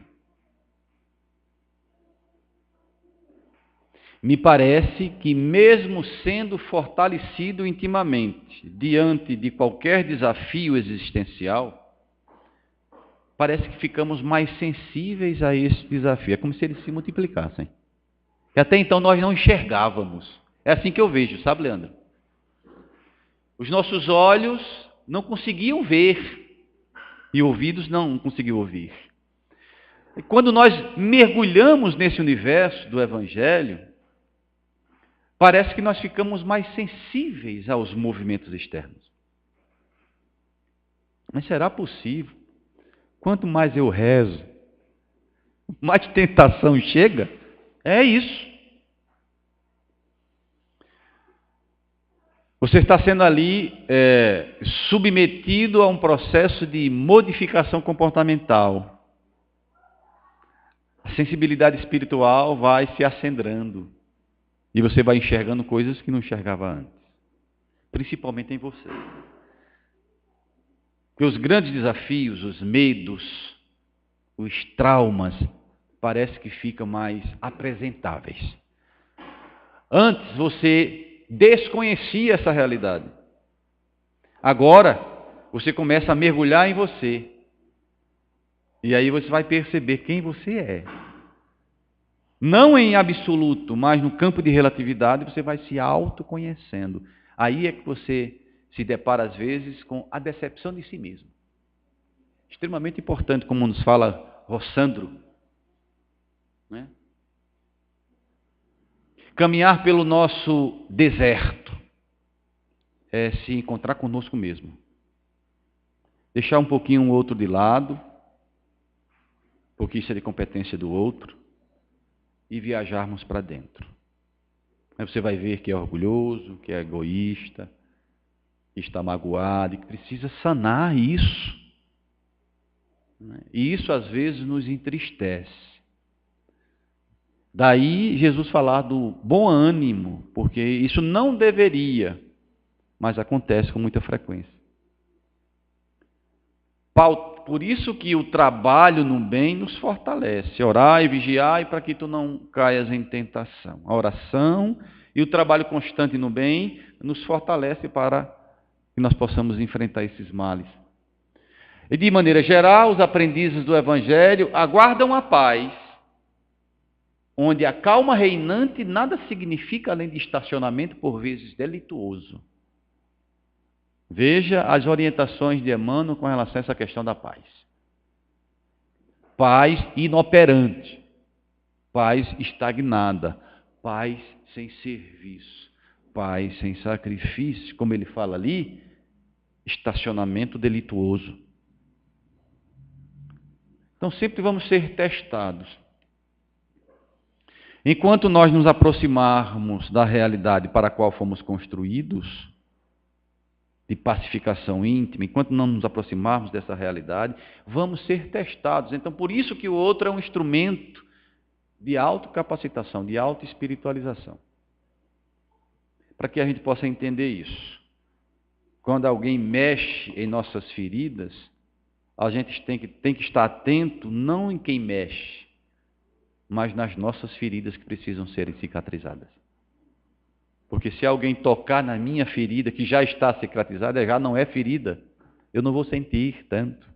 me parece que mesmo sendo fortalecido intimamente diante de qualquer desafio existencial, parece que ficamos mais sensíveis a esse desafio. É como se eles se multiplicassem. E até então nós não enxergávamos. É assim que eu vejo, sabe, Leandro? Os nossos olhos não conseguiam ver e ouvidos não conseguiam ouvir. E quando nós mergulhamos nesse universo do Evangelho, parece que nós ficamos mais sensíveis aos movimentos externos. Mas será possível? Quanto mais eu rezo, mais tentação chega? É isso. Você está sendo ali submetido a um processo de modificação comportamental. A sensibilidade espiritual vai se acendrando. E você vai enxergando coisas que não enxergava antes. Principalmente em você. Porque os grandes desafios, os medos, os traumas, parece que ficam mais apresentáveis. Antes você desconhecia essa realidade. Agora, você começa a mergulhar em você. E aí você vai perceber quem você é. Não em absoluto, mas no campo de relatividade, você vai se autoconhecendo. Aí é que você se depara, às vezes, com a decepção de si mesmo. Extremamente importante, como nos fala Rossandro, né? Caminhar pelo nosso deserto é se encontrar conosco mesmo. Deixar um pouquinho o outro de lado, porque isso é de competência do outro, e viajarmos para dentro. Aí você vai ver que é orgulhoso, que é egoísta, que está magoado, e que precisa sanar isso. E isso às vezes nos entristece. Daí Jesus falar do bom ânimo, porque isso não deveria, mas acontece com muita frequência. Por isso que o trabalho no bem nos fortalece. Orar e vigiar para que tu não caias em tentação. A oração e o trabalho constante no bem nos fortalece para que nós possamos enfrentar esses males. E de maneira geral, os aprendizes do Evangelho aguardam a paz, onde a calma reinante nada significa além de estacionamento por vezes delituoso. Veja as orientações de Emmanuel com relação a essa questão da paz. Paz inoperante, paz estagnada, paz sem serviço, paz sem sacrifício, como ele fala ali, estacionamento delituoso. Então sempre vamos ser testados. Enquanto nós nos aproximarmos da realidade para a qual fomos construídos, de pacificação íntima, enquanto não nos aproximarmos dessa realidade, vamos ser testados. Então, por isso que o outro é um instrumento de autocapacitação, de autoespiritualização. para que a gente possa entender isso. Quando alguém mexe em nossas feridas, a gente tem que estar atento não em quem mexe, mas nas nossas feridas que precisam serem cicatrizadas. Porque se alguém tocar na minha ferida, que já está cicatrizada, já não é ferida, eu não vou sentir tanto.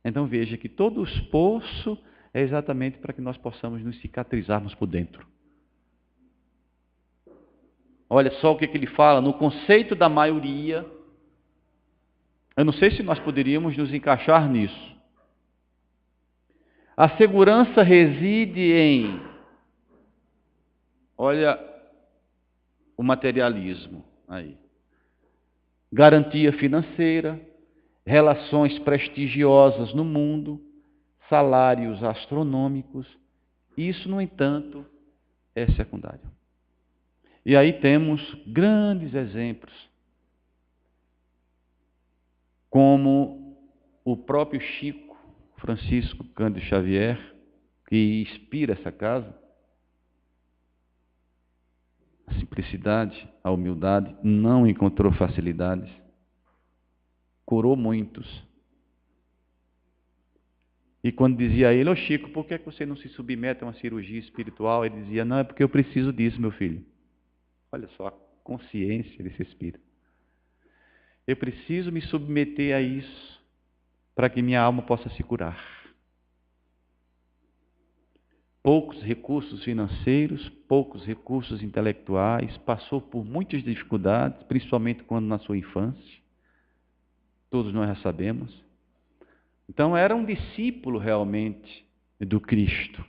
Então veja que todo o esforço é exatamente para que nós possamos nos cicatrizarmos por dentro. Olha só o que ele fala no conceito da maioria. Eu não sei se nós poderíamos nos encaixar nisso. A segurança reside em, olha, o materialismo aí. Garantia financeira, relações prestigiosas no mundo, salários astronômicos. Isso, no entanto, é secundário. E aí temos grandes exemplos, como o próprio Chico Francisco Cândido Xavier, que inspira essa casa. A simplicidade, a humildade, não encontrou facilidades. Curou muitos. E quando dizia a ele, ô Chico, por que você não se submete a uma cirurgia espiritual? Ele dizia, não, é porque eu preciso disso, meu filho. Olha só a consciência desse espírito. Eu preciso me submeter a isso para que minha alma possa se curar. Poucos recursos financeiros, poucos recursos intelectuais, passou por muitas dificuldades, principalmente quando na sua infância. Todos nós já sabemos. Então era um discípulo realmente do Cristo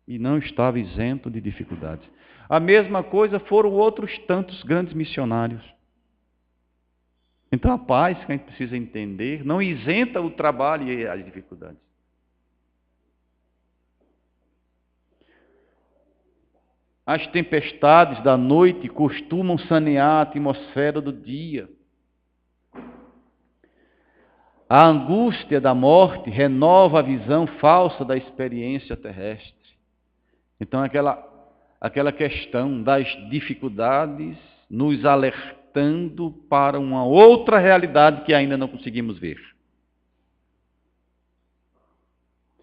e não estava isento de dificuldades. A mesma coisa foram outros tantos grandes missionários. Então a paz que a gente precisa entender não isenta o trabalho e as dificuldades. As tempestades da noite costumam sanear a atmosfera do dia. A angústia da morte renova a visão falsa da experiência terrestre. Então, aquela questão das dificuldades nos alertando para uma outra realidade que ainda não conseguimos ver.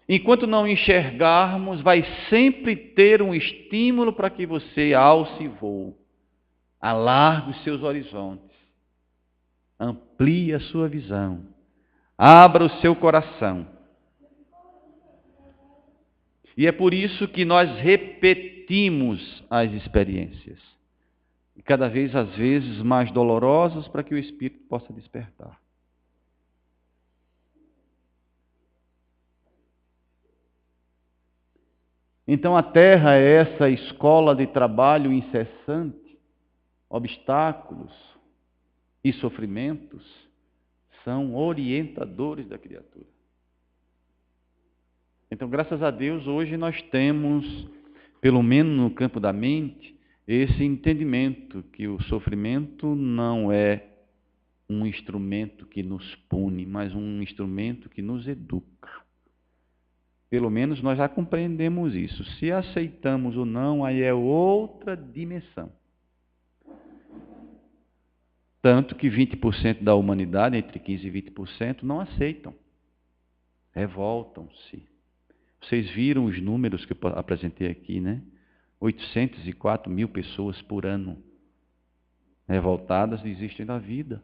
Enquanto não enxergarmos, vai sempre ter um estímulo para que você alce voo, alargue os seus horizontes, amplie a sua visão, abra o seu coração. E é por isso que nós repetimos as experiências, e cada vez, às vezes, mais dolorosas, para que o Espírito possa despertar. Então a Terra é essa escola de trabalho incessante, obstáculos e sofrimentos são orientadores da criatura. Então, graças a Deus, hoje nós temos, pelo menos no campo da mente, esse entendimento que o sofrimento não é um instrumento que nos pune, mas um instrumento que nos educa. Pelo menos nós já compreendemos isso. Se aceitamos ou não, aí é outra dimensão. Tanto que 20% da humanidade, entre 15% e 20%, não aceitam. Revoltam-se. Vocês viram os números que eu apresentei aqui, né? 804 mil pessoas por ano revoltadas desistem da vida.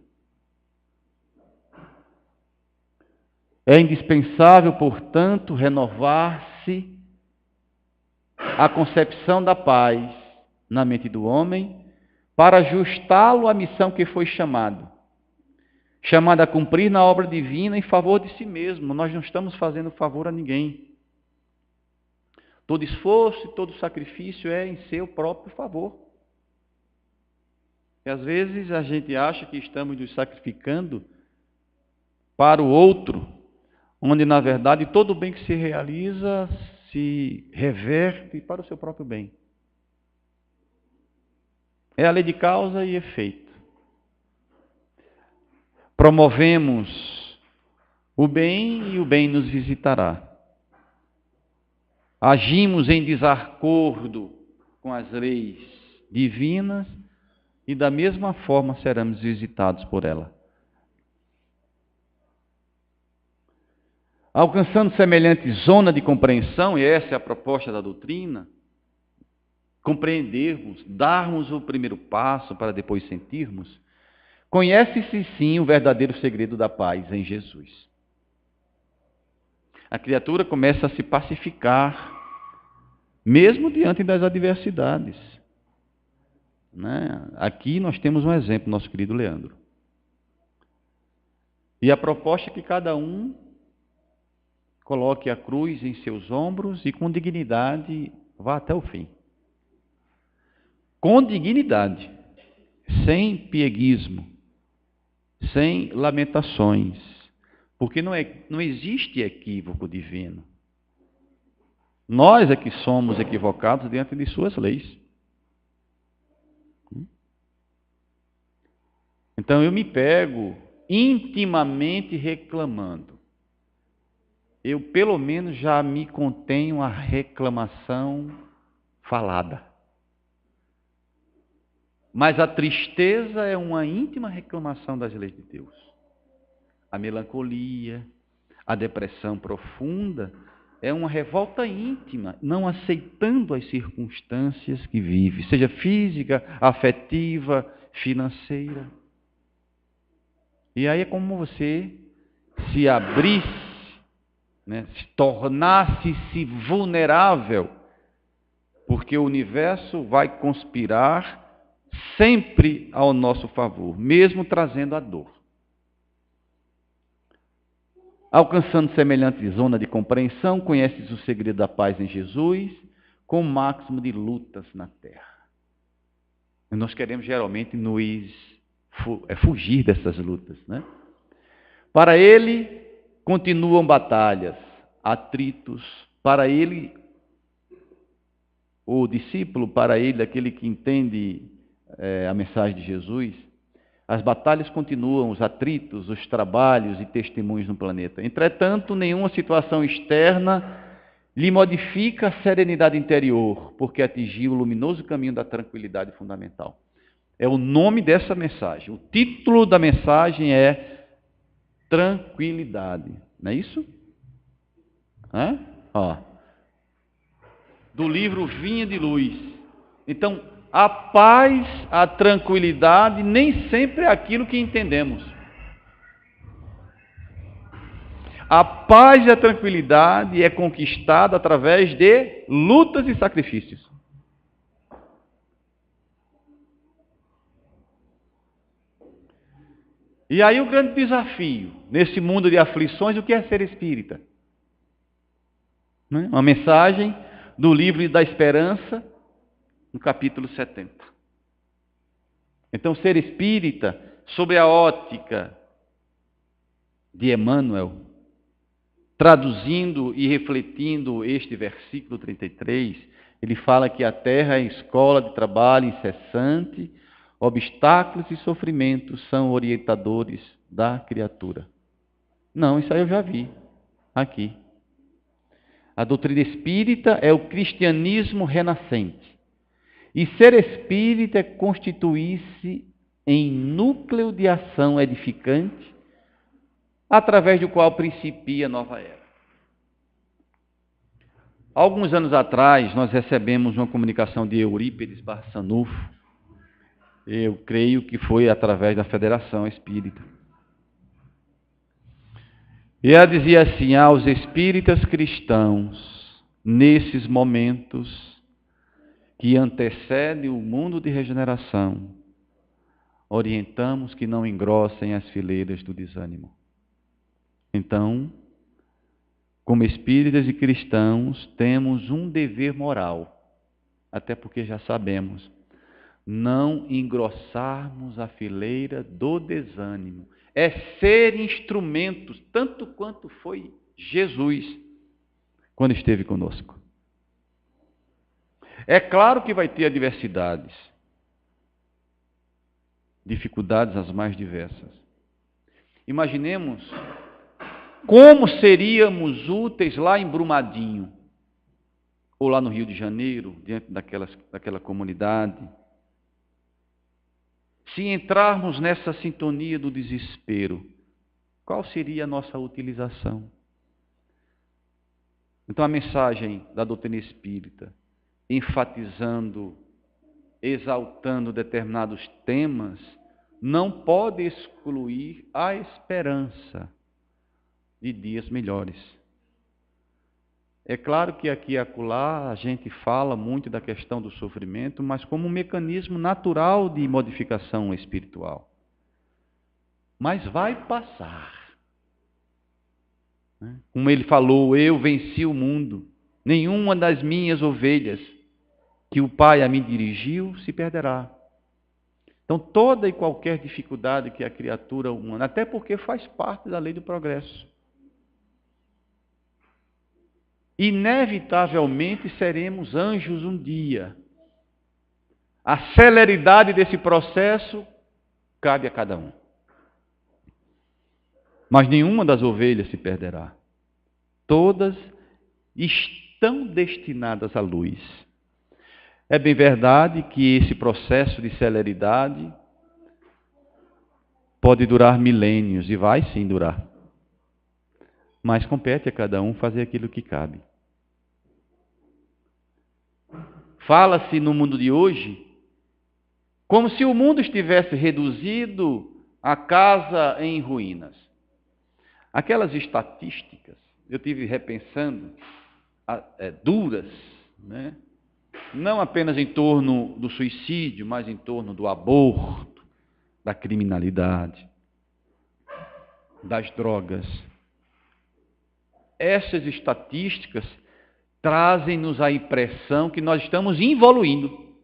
É indispensável, portanto, renovar-se a concepção da paz na mente do homem para ajustá-lo à missão que foi chamado a cumprir na obra divina em favor de si mesmo. Nós não estamos fazendo favor a ninguém. Todo esforço e todo sacrifício é em seu próprio favor. E às vezes a gente acha que estamos nos sacrificando para o outro, onde na verdade todo o bem que se realiza se reverte para o seu próprio bem. É a lei de causa e efeito. Promovemos o bem e o bem nos visitará. Agimos em desacordo com as leis divinas, e da mesma forma seremos visitados por ela. Alcançando semelhante zona de compreensão, e essa é a proposta da doutrina, compreendermos, darmos o primeiro passo para depois sentirmos, conhece-se sim o verdadeiro segredo da paz em Jesus. A criatura começa a se pacificar, mesmo diante das adversidades. Né? Aqui nós temos um exemplo, nosso querido Leandro. E a proposta é que cada um coloque a cruz em seus ombros e com dignidade vá até o fim. Com dignidade, sem pieguismo, sem lamentações, porque não existe equívoco divino. Nós é que somos equivocados diante de suas leis. Então eu me pego intimamente reclamando. Eu pelo menos já me contenho a reclamação falada. Mas a tristeza é uma íntima reclamação das leis de Deus. A melancolia, a depressão profunda é uma revolta íntima, não aceitando as circunstâncias que vive, seja física, afetiva, financeira. E aí é como você se abrisse, né, se tornasse-se vulnerável, porque o universo vai conspirar sempre ao nosso favor, mesmo trazendo a dor. Alcançando semelhante zona de compreensão, conheces o segredo da paz em Jesus, com o máximo de lutas na terra. E nós queremos geralmente fugir dessas lutas, né? Para ele continuam batalhas, atritos, para ele, o discípulo, para ele, aquele que entende a mensagem de Jesus, as batalhas continuam, os atritos, os trabalhos e testemunhos no planeta. Entretanto, nenhuma situação externa lhe modifica a serenidade interior, porque atingiu o luminoso caminho da tranquilidade fundamental. É o nome dessa mensagem. O título da mensagem é Tranquilidade. Não é isso? Do livro Vinha de Luz. Então, a paz, a tranquilidade, nem sempre é aquilo que entendemos. A paz e a tranquilidade é conquistada através de lutas e sacrifícios. E aí o grande desafio, nesse mundo de aflições, o que é ser espírita? Uma mensagem do livro da Esperança, no capítulo 70. Então, ser espírita, sob a ótica de Emmanuel, traduzindo e refletindo este versículo 33, ele fala que a terra é escola de trabalho incessante, obstáculos e sofrimentos são orientadores da criatura. Não, isso aí eu já vi aqui. A doutrina espírita é o cristianismo renascente. E ser espírita é constituir-se em núcleo de ação edificante, através do qual principia a nova era. Alguns anos atrás, nós recebemos uma comunicação de Eurípides Barçanufo. Eu creio que foi através da Federação Espírita. E ela dizia assim: aos espíritas cristãos, nesses momentos que antecedem o mundo de regeneração, orientamos que não engrossem as fileiras do desânimo. Então, como espíritas e cristãos, temos um dever moral, até porque já sabemos, não engrossarmos a fileira do desânimo. É ser instrumentos, tanto quanto foi Jesus, quando esteve conosco. É claro que vai ter adversidades, dificuldades as mais diversas. Imaginemos como seríamos úteis lá em Brumadinho, ou lá no Rio de Janeiro, diante daquela comunidade, Se entrarmos nessa sintonia do desespero, qual seria a nossa utilização? Então a mensagem da doutrina espírita, enfatizando, exaltando determinados temas, não pode excluir a esperança de dias melhores. É claro que aqui e acolá a gente fala muito da questão do sofrimento, mas como um mecanismo natural de modificação espiritual. Mas vai passar. Como ele falou, eu venci o mundo. Nenhuma das minhas ovelhas que o Pai a mim dirigiu se perderá. Então toda e qualquer dificuldade que a criatura humana, até porque faz parte da lei do progresso, inevitavelmente seremos anjos um dia. A celeridade desse processo cabe a cada um. Mas nenhuma das ovelhas se perderá. Todas estão destinadas à luz. É bem verdade que esse processo de celeridade pode durar milênios, e vai sim durar. Mas compete a cada um fazer aquilo que cabe. Fala-se no mundo de hoje como se o mundo estivesse reduzido a casa em ruínas. Aquelas estatísticas, eu tive repensando, duras, né? Não apenas em torno do suicídio, mas em torno do aborto, da criminalidade, das drogas. Essas estatísticas trazem-nos a impressão que nós estamos evoluindo.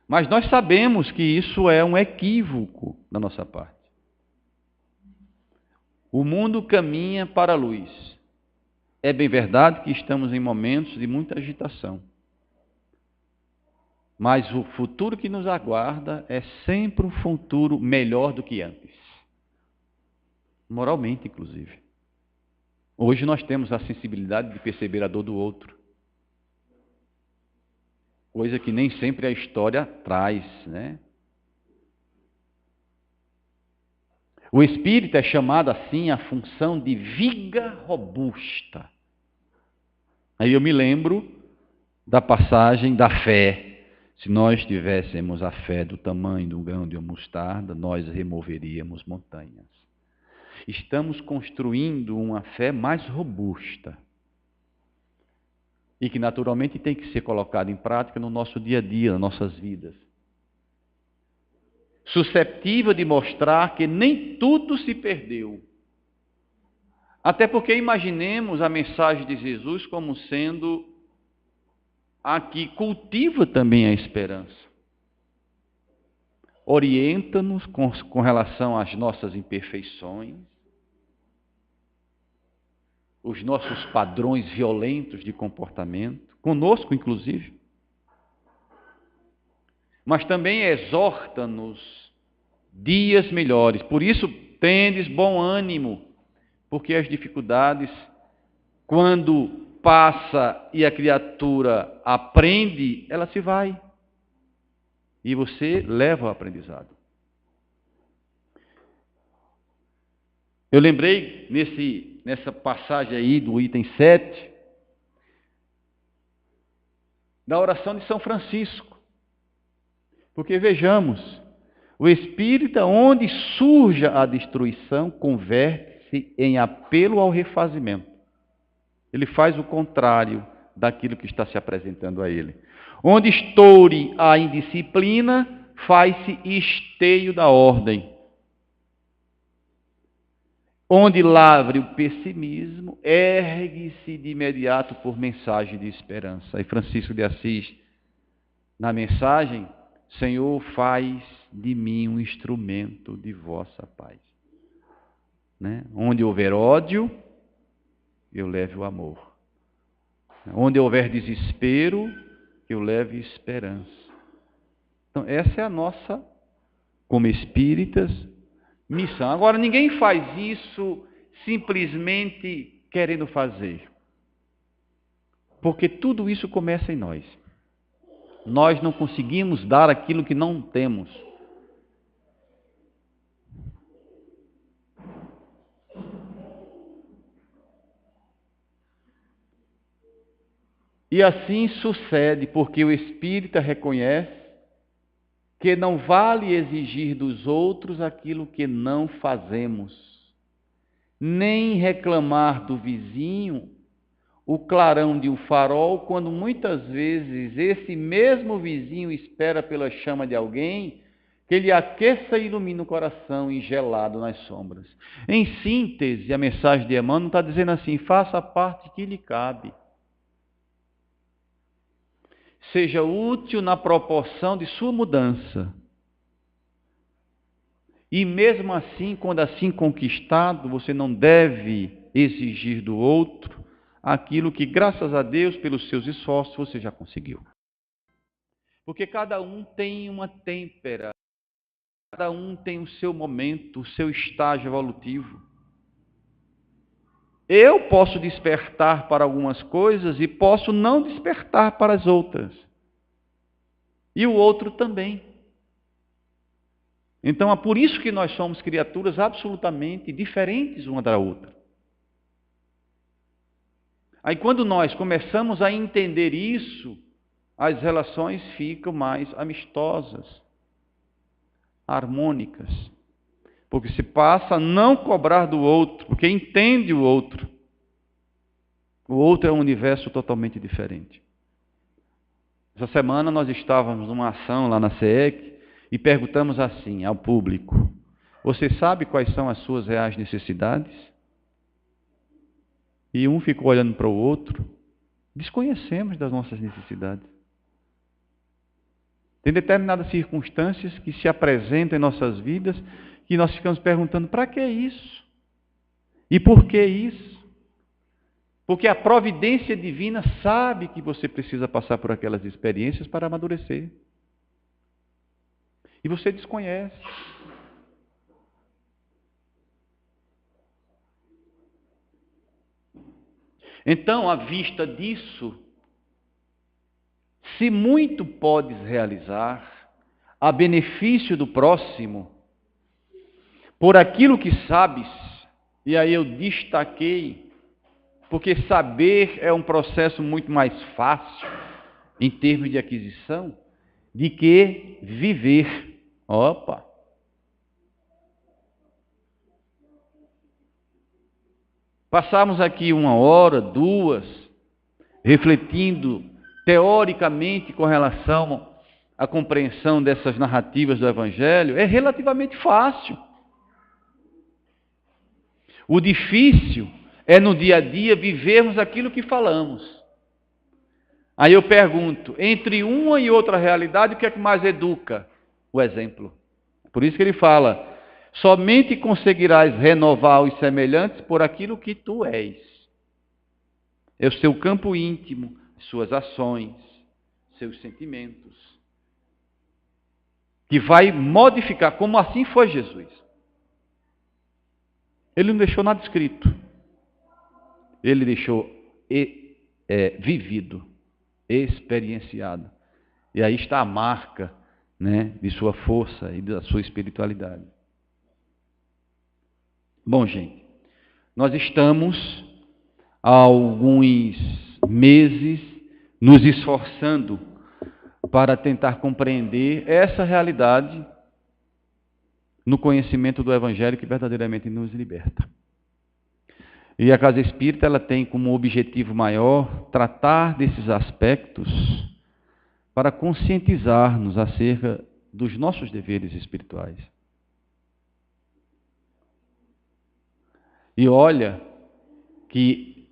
Mas nós sabemos que isso é um equívoco da nossa parte. O mundo caminha para a luz. É bem verdade que estamos em momentos de muita agitação. Mas o futuro que nos aguarda é sempre um futuro melhor do que antes. Moralmente, inclusive. Hoje nós temos a sensibilidade de perceber a dor do outro. Coisa que nem sempre a história traz, né? O espírito é chamado assim a função de viga robusta. Aí eu me lembro da passagem da fé. Se nós tivéssemos a fé do tamanho de um grão de mostarda, nós removeríamos montanhas. Estamos construindo uma fé mais robusta e que naturalmente tem que ser colocada em prática no nosso dia a dia, nas nossas vidas. Susceptível de mostrar que nem tudo se perdeu. Até porque imaginemos a mensagem de Jesus como sendo a que cultiva também a esperança. Orienta-nos com relação às nossas imperfeições, os nossos padrões violentos de comportamento, conosco inclusive. Mas também exorta-nos dias melhores. Por isso, tendes bom ânimo, porque as dificuldades, quando passa e a criatura aprende, ela se vai. E você leva o aprendizado. Eu lembrei nessa passagem aí do item 7, da oração de São Francisco. Porque vejamos, o espírita, onde surja a destruição, converte-se em apelo ao refazimento. Ele faz o contrário daquilo que está se apresentando a ele. Onde estoure a indisciplina, faz-se esteio da ordem. Onde lavre o pessimismo, ergue-se de imediato por mensagem de esperança. E Francisco de Assis, na mensagem, Senhor, faz de mim um instrumento de vossa paz. Né? Onde houver ódio, eu leve o amor. Onde houver desespero, eu leve esperança. Então, essa é a nossa, como espíritas, missão. Agora, ninguém faz isso simplesmente querendo fazer. Porque tudo isso começa em nós. Nós não conseguimos dar aquilo que não temos. E assim sucede, porque o espírita reconhece que não vale exigir dos outros aquilo que não fazemos, nem reclamar do vizinho o clarão de um farol, quando muitas vezes esse mesmo vizinho espera pela chama de alguém que lhe aqueça e ilumine o coração engelado nas sombras. Em síntese, a mensagem de Emmanuel está dizendo assim: faça a parte que lhe cabe. Seja útil na proporção de sua mudança. E mesmo assim, quando assim conquistado, você não deve exigir do outro aquilo que, graças a Deus, pelos seus esforços, você já conseguiu. Porque cada um tem uma têmpera, cada um tem o seu momento, o seu estágio evolutivo. Eu posso despertar para algumas coisas e posso não despertar para as outras. E o outro também. Então é por isso que nós somos criaturas absolutamente diferentes uma da outra. Aí quando nós começamos a entender isso, as relações ficam mais amistosas, harmônicas. Porque se passa a não cobrar do outro, porque entende o outro. O outro é um universo totalmente diferente. Essa semana nós estávamos numa ação lá na SEEC e perguntamos assim ao público: você sabe quais são as suas reais necessidades? E um ficou olhando para o outro. Desconhecemos das nossas necessidades. Tem determinadas circunstâncias que se apresentam em nossas vidas que nós ficamos perguntando: para que isso? E por que isso? Porque a providência divina sabe que você precisa passar por aquelas experiências para amadurecer. E você desconhece. Então, à vista disso, se muito podes realizar a benefício do próximo, por aquilo que sabes, e aí eu destaquei, porque saber é um processo muito mais fácil, em termos de aquisição, de que viver. Opa! Passamos aqui 1 hora, 2, refletindo teoricamente com relação à compreensão dessas narrativas do Evangelho, é relativamente fácil. O difícil é no dia a dia vivermos aquilo que falamos. Aí eu pergunto, entre uma e outra realidade, o que é que mais educa? O exemplo. Por isso que ele fala: somente conseguirás renovar os semelhantes por aquilo que tu és. É o seu campo íntimo, suas ações, seus sentimentos, que vai modificar, como assim foi Jesus. Ele não deixou nada escrito. Ele deixou vivido, experienciado. E aí está a marca, né, de sua força e da sua espiritualidade. Bom, gente, nós estamos há alguns meses nos esforçando para tentar compreender essa realidade no conhecimento do Evangelho que verdadeiramente nos liberta. E a Casa Espírita ela tem como objetivo maior tratar desses aspectos para conscientizar-nos acerca dos nossos deveres espirituais. E olha que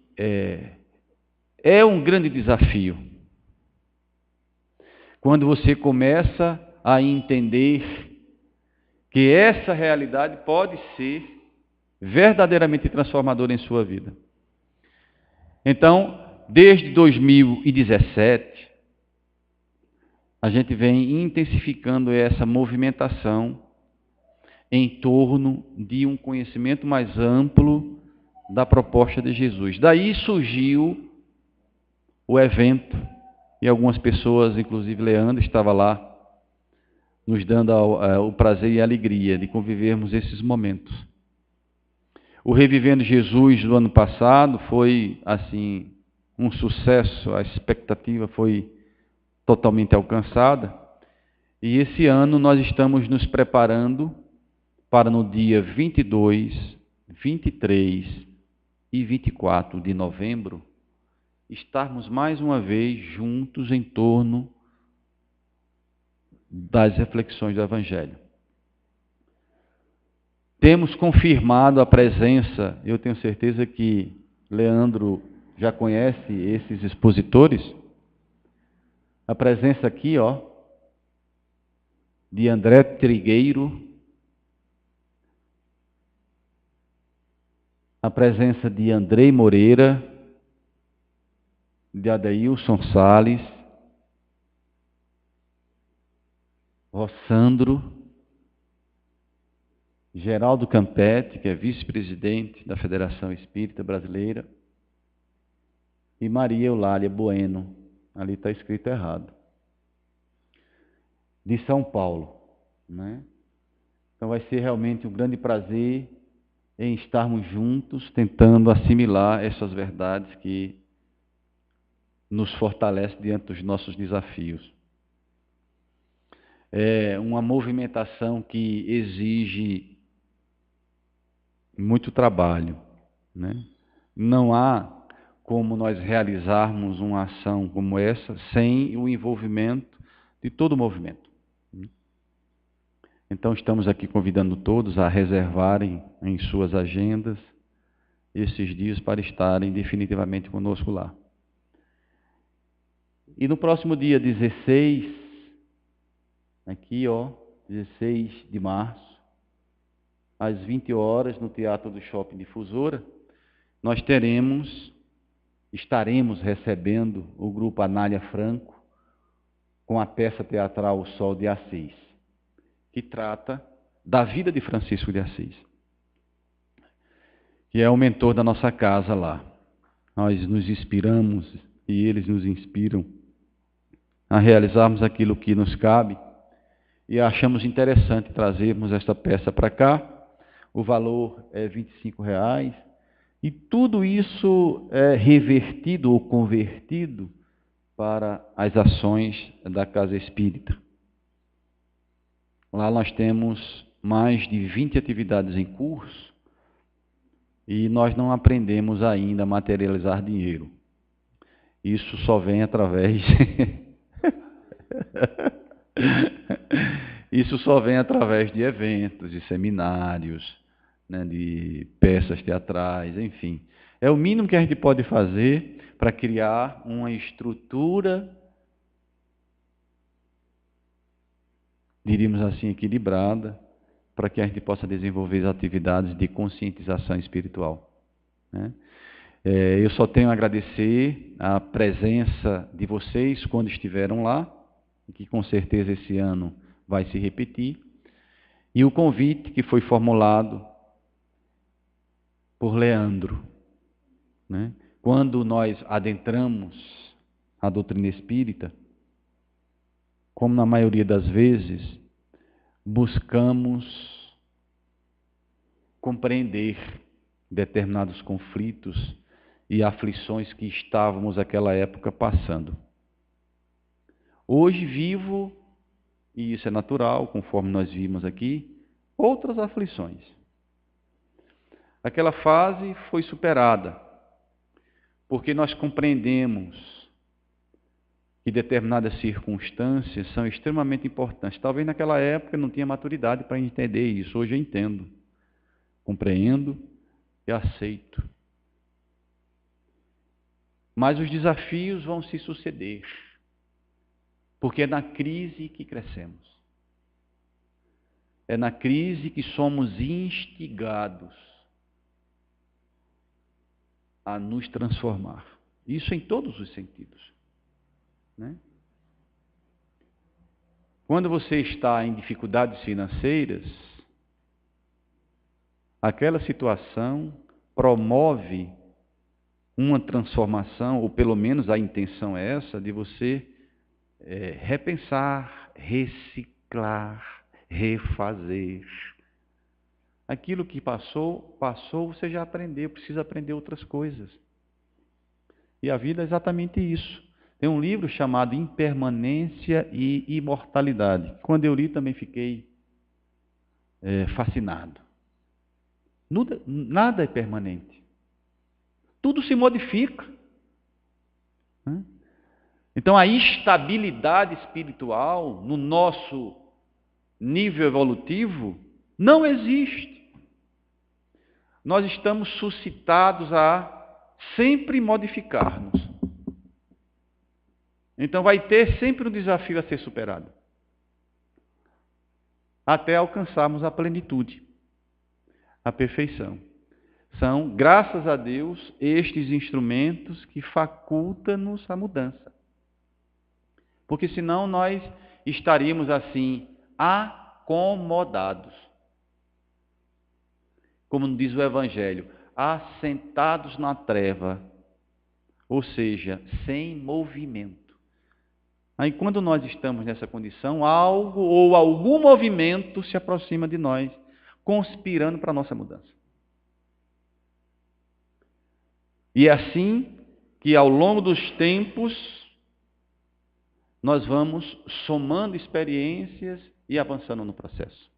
é um grande desafio quando você começa a entender que essa realidade pode ser verdadeiramente transformadora em sua vida. Então, desde 2017, a gente vem intensificando essa movimentação em torno de um conhecimento mais amplo da proposta de Jesus. Daí surgiu o evento e algumas pessoas, inclusive Leandro, estava lá, nos dando o prazer e a alegria de convivermos esses momentos. O Revivendo Jesus do ano passado foi, assim, um sucesso, a expectativa foi totalmente alcançada, e esse ano nós estamos nos preparando para no dia 22, 23 e 24 de novembro, estarmos mais uma vez juntos em torno das reflexões do Evangelho. Temos confirmado a presença, eu tenho certeza que Leandro já conhece esses expositores, a presença aqui, ó, de André Trigueiro, a presença de Andrei Moreira, de Adeilson Salles, Rossandro, Geraldo Campetti, que é vice-presidente da Federação Espírita Brasileira, e Maria Eulália Bueno, ali está escrito errado, de São Paulo, né? Então vai ser realmente um grande prazer em estarmos juntos, tentando assimilar essas verdades que nos fortalecem diante dos nossos desafios. É uma movimentação que exige muito trabalho, né? Não há como nós realizarmos uma ação como essa sem o envolvimento de todo o movimento. Então estamos aqui convidando todos a reservarem em suas agendas esses dias para estarem definitivamente conosco lá. E no próximo dia 16, aqui ó, 16 de março, às 20 horas, no Teatro do Shopping Difusora, nós estaremos recebendo o grupo Anália Franco com a peça teatral O Sol de Assis, que trata da vida de Francisco de Assis, que é o mentor da nossa casa lá. Nós nos inspiramos e eles nos inspiram a realizarmos aquilo que nos cabe e achamos interessante trazermos esta peça para cá. O valor é R$25 e tudo isso é revertido ou convertido para as ações da Casa Espírita. Lá nós temos mais de 20 atividades em curso e nós não aprendemos ainda a materializar dinheiro. Isso só vem através Isso só vem através de eventos, de seminários, né, de peças teatrais, enfim. É o mínimo que a gente pode fazer para criar uma estrutura, diríamos assim, equilibrada, para que a gente possa desenvolver as atividades de conscientização espiritual, né? Eu só tenho a agradecer a presença de vocês quando estiveram lá, que com certeza esse ano vai se repetir, e o convite que foi formulado por Leandro, né? Quando nós adentramos a doutrina espírita, como na maioria das vezes, buscamos compreender determinados conflitos e aflições que estávamos naquela época passando. Hoje vivo, e isso é natural, conforme nós vimos aqui, outras aflições. Aquela fase foi superada, porque nós compreendemos que determinadas circunstâncias são extremamente importantes. Talvez naquela época não tinha maturidade para entender isso, hoje eu entendo, compreendo e aceito. Mas os desafios vão se suceder, porque é na crise que crescemos. É na crise que somos instigados a nos transformar. Isso em todos os sentidos, né? Quando você está em dificuldades financeiras, aquela situação promove uma transformação, ou pelo menos a intenção é essa, de você repensar, reciclar, refazer. Aquilo que passou, você já aprendeu, precisa aprender outras coisas. E a vida é exatamente isso. Tem um livro chamado Impermanência e Imortalidade. Quando eu li, também fiquei fascinado. Nada é permanente. Tudo se modifica. Então, a estabilidade espiritual no nosso nível evolutivo não existe. Nós estamos suscitados a sempre modificar-nos. Então vai ter sempre um desafio a ser superado, até alcançarmos a plenitude, a perfeição. São, graças a Deus, estes instrumentos que facultam-nos a mudança. Porque senão nós estaríamos assim, acomodados. Como diz o Evangelho, assentados na treva, ou seja, sem movimento. Aí quando nós estamos nessa condição, algo ou algum movimento se aproxima de nós, conspirando para a nossa mudança. E é assim que ao longo dos tempos, nós vamos somando experiências e avançando no processo.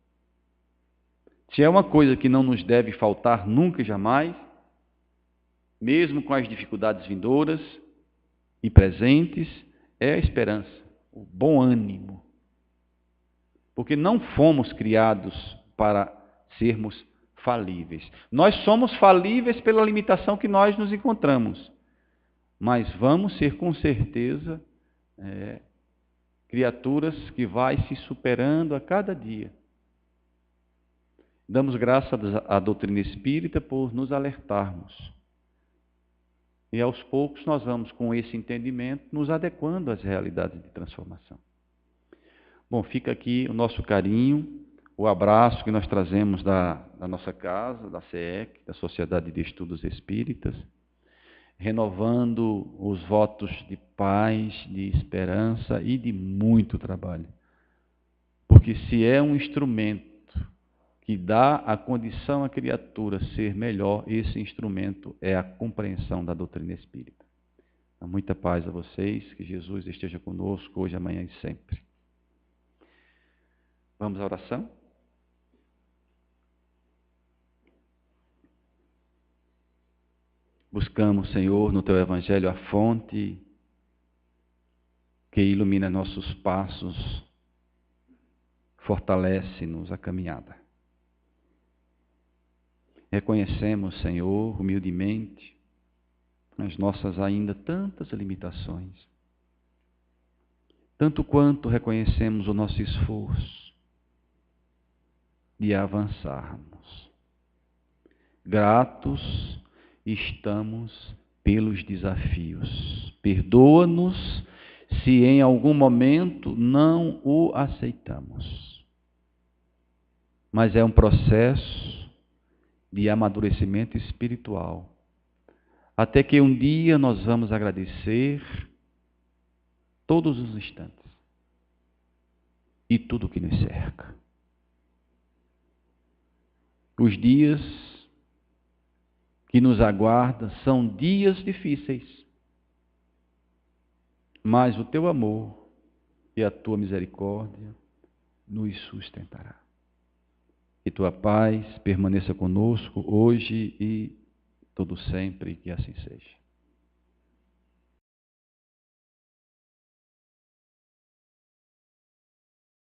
Se é uma coisa que não nos deve faltar nunca e jamais, mesmo com as dificuldades vindouras e presentes, é a esperança, o bom ânimo. Porque não fomos criados para sermos falíveis. Nós somos falíveis pela limitação que nós nos encontramos. Mas vamos ser, com certeza, criaturas que vai se superando a cada dia. Damos graças à doutrina espírita por nos alertarmos. E aos poucos nós vamos, com esse entendimento, nos adequando às realidades de transformação. Bom, fica aqui o nosso carinho, o abraço que nós trazemos da nossa casa, da SEEC, da Sociedade de Estudos Espíritas, renovando os votos de paz, de esperança e de muito trabalho. Porque se é um instrumento que dá a condição à criatura ser melhor, esse instrumento é a compreensão da doutrina espírita. Muita paz a vocês, que Jesus esteja conosco hoje, amanhã e sempre. Vamos à oração? Buscamos, Senhor, no Teu Evangelho a fonte que ilumina nossos passos, fortalece-nos a caminhada. Reconhecemos, Senhor, humildemente, as nossas ainda tantas limitações, tanto quanto reconhecemos o nosso esforço de avançarmos. Gratos estamos pelos desafios. Perdoa-nos se em algum momento não o aceitamos. Mas é um processo de amadurecimento espiritual, até que um dia nós vamos agradecer todos os instantes e tudo que nos cerca. Os dias que nos aguardam são dias difíceis, mas o Teu amor e a Tua misericórdia nos sustentará. Que Tua paz permaneça conosco hoje e todo sempre, que assim seja.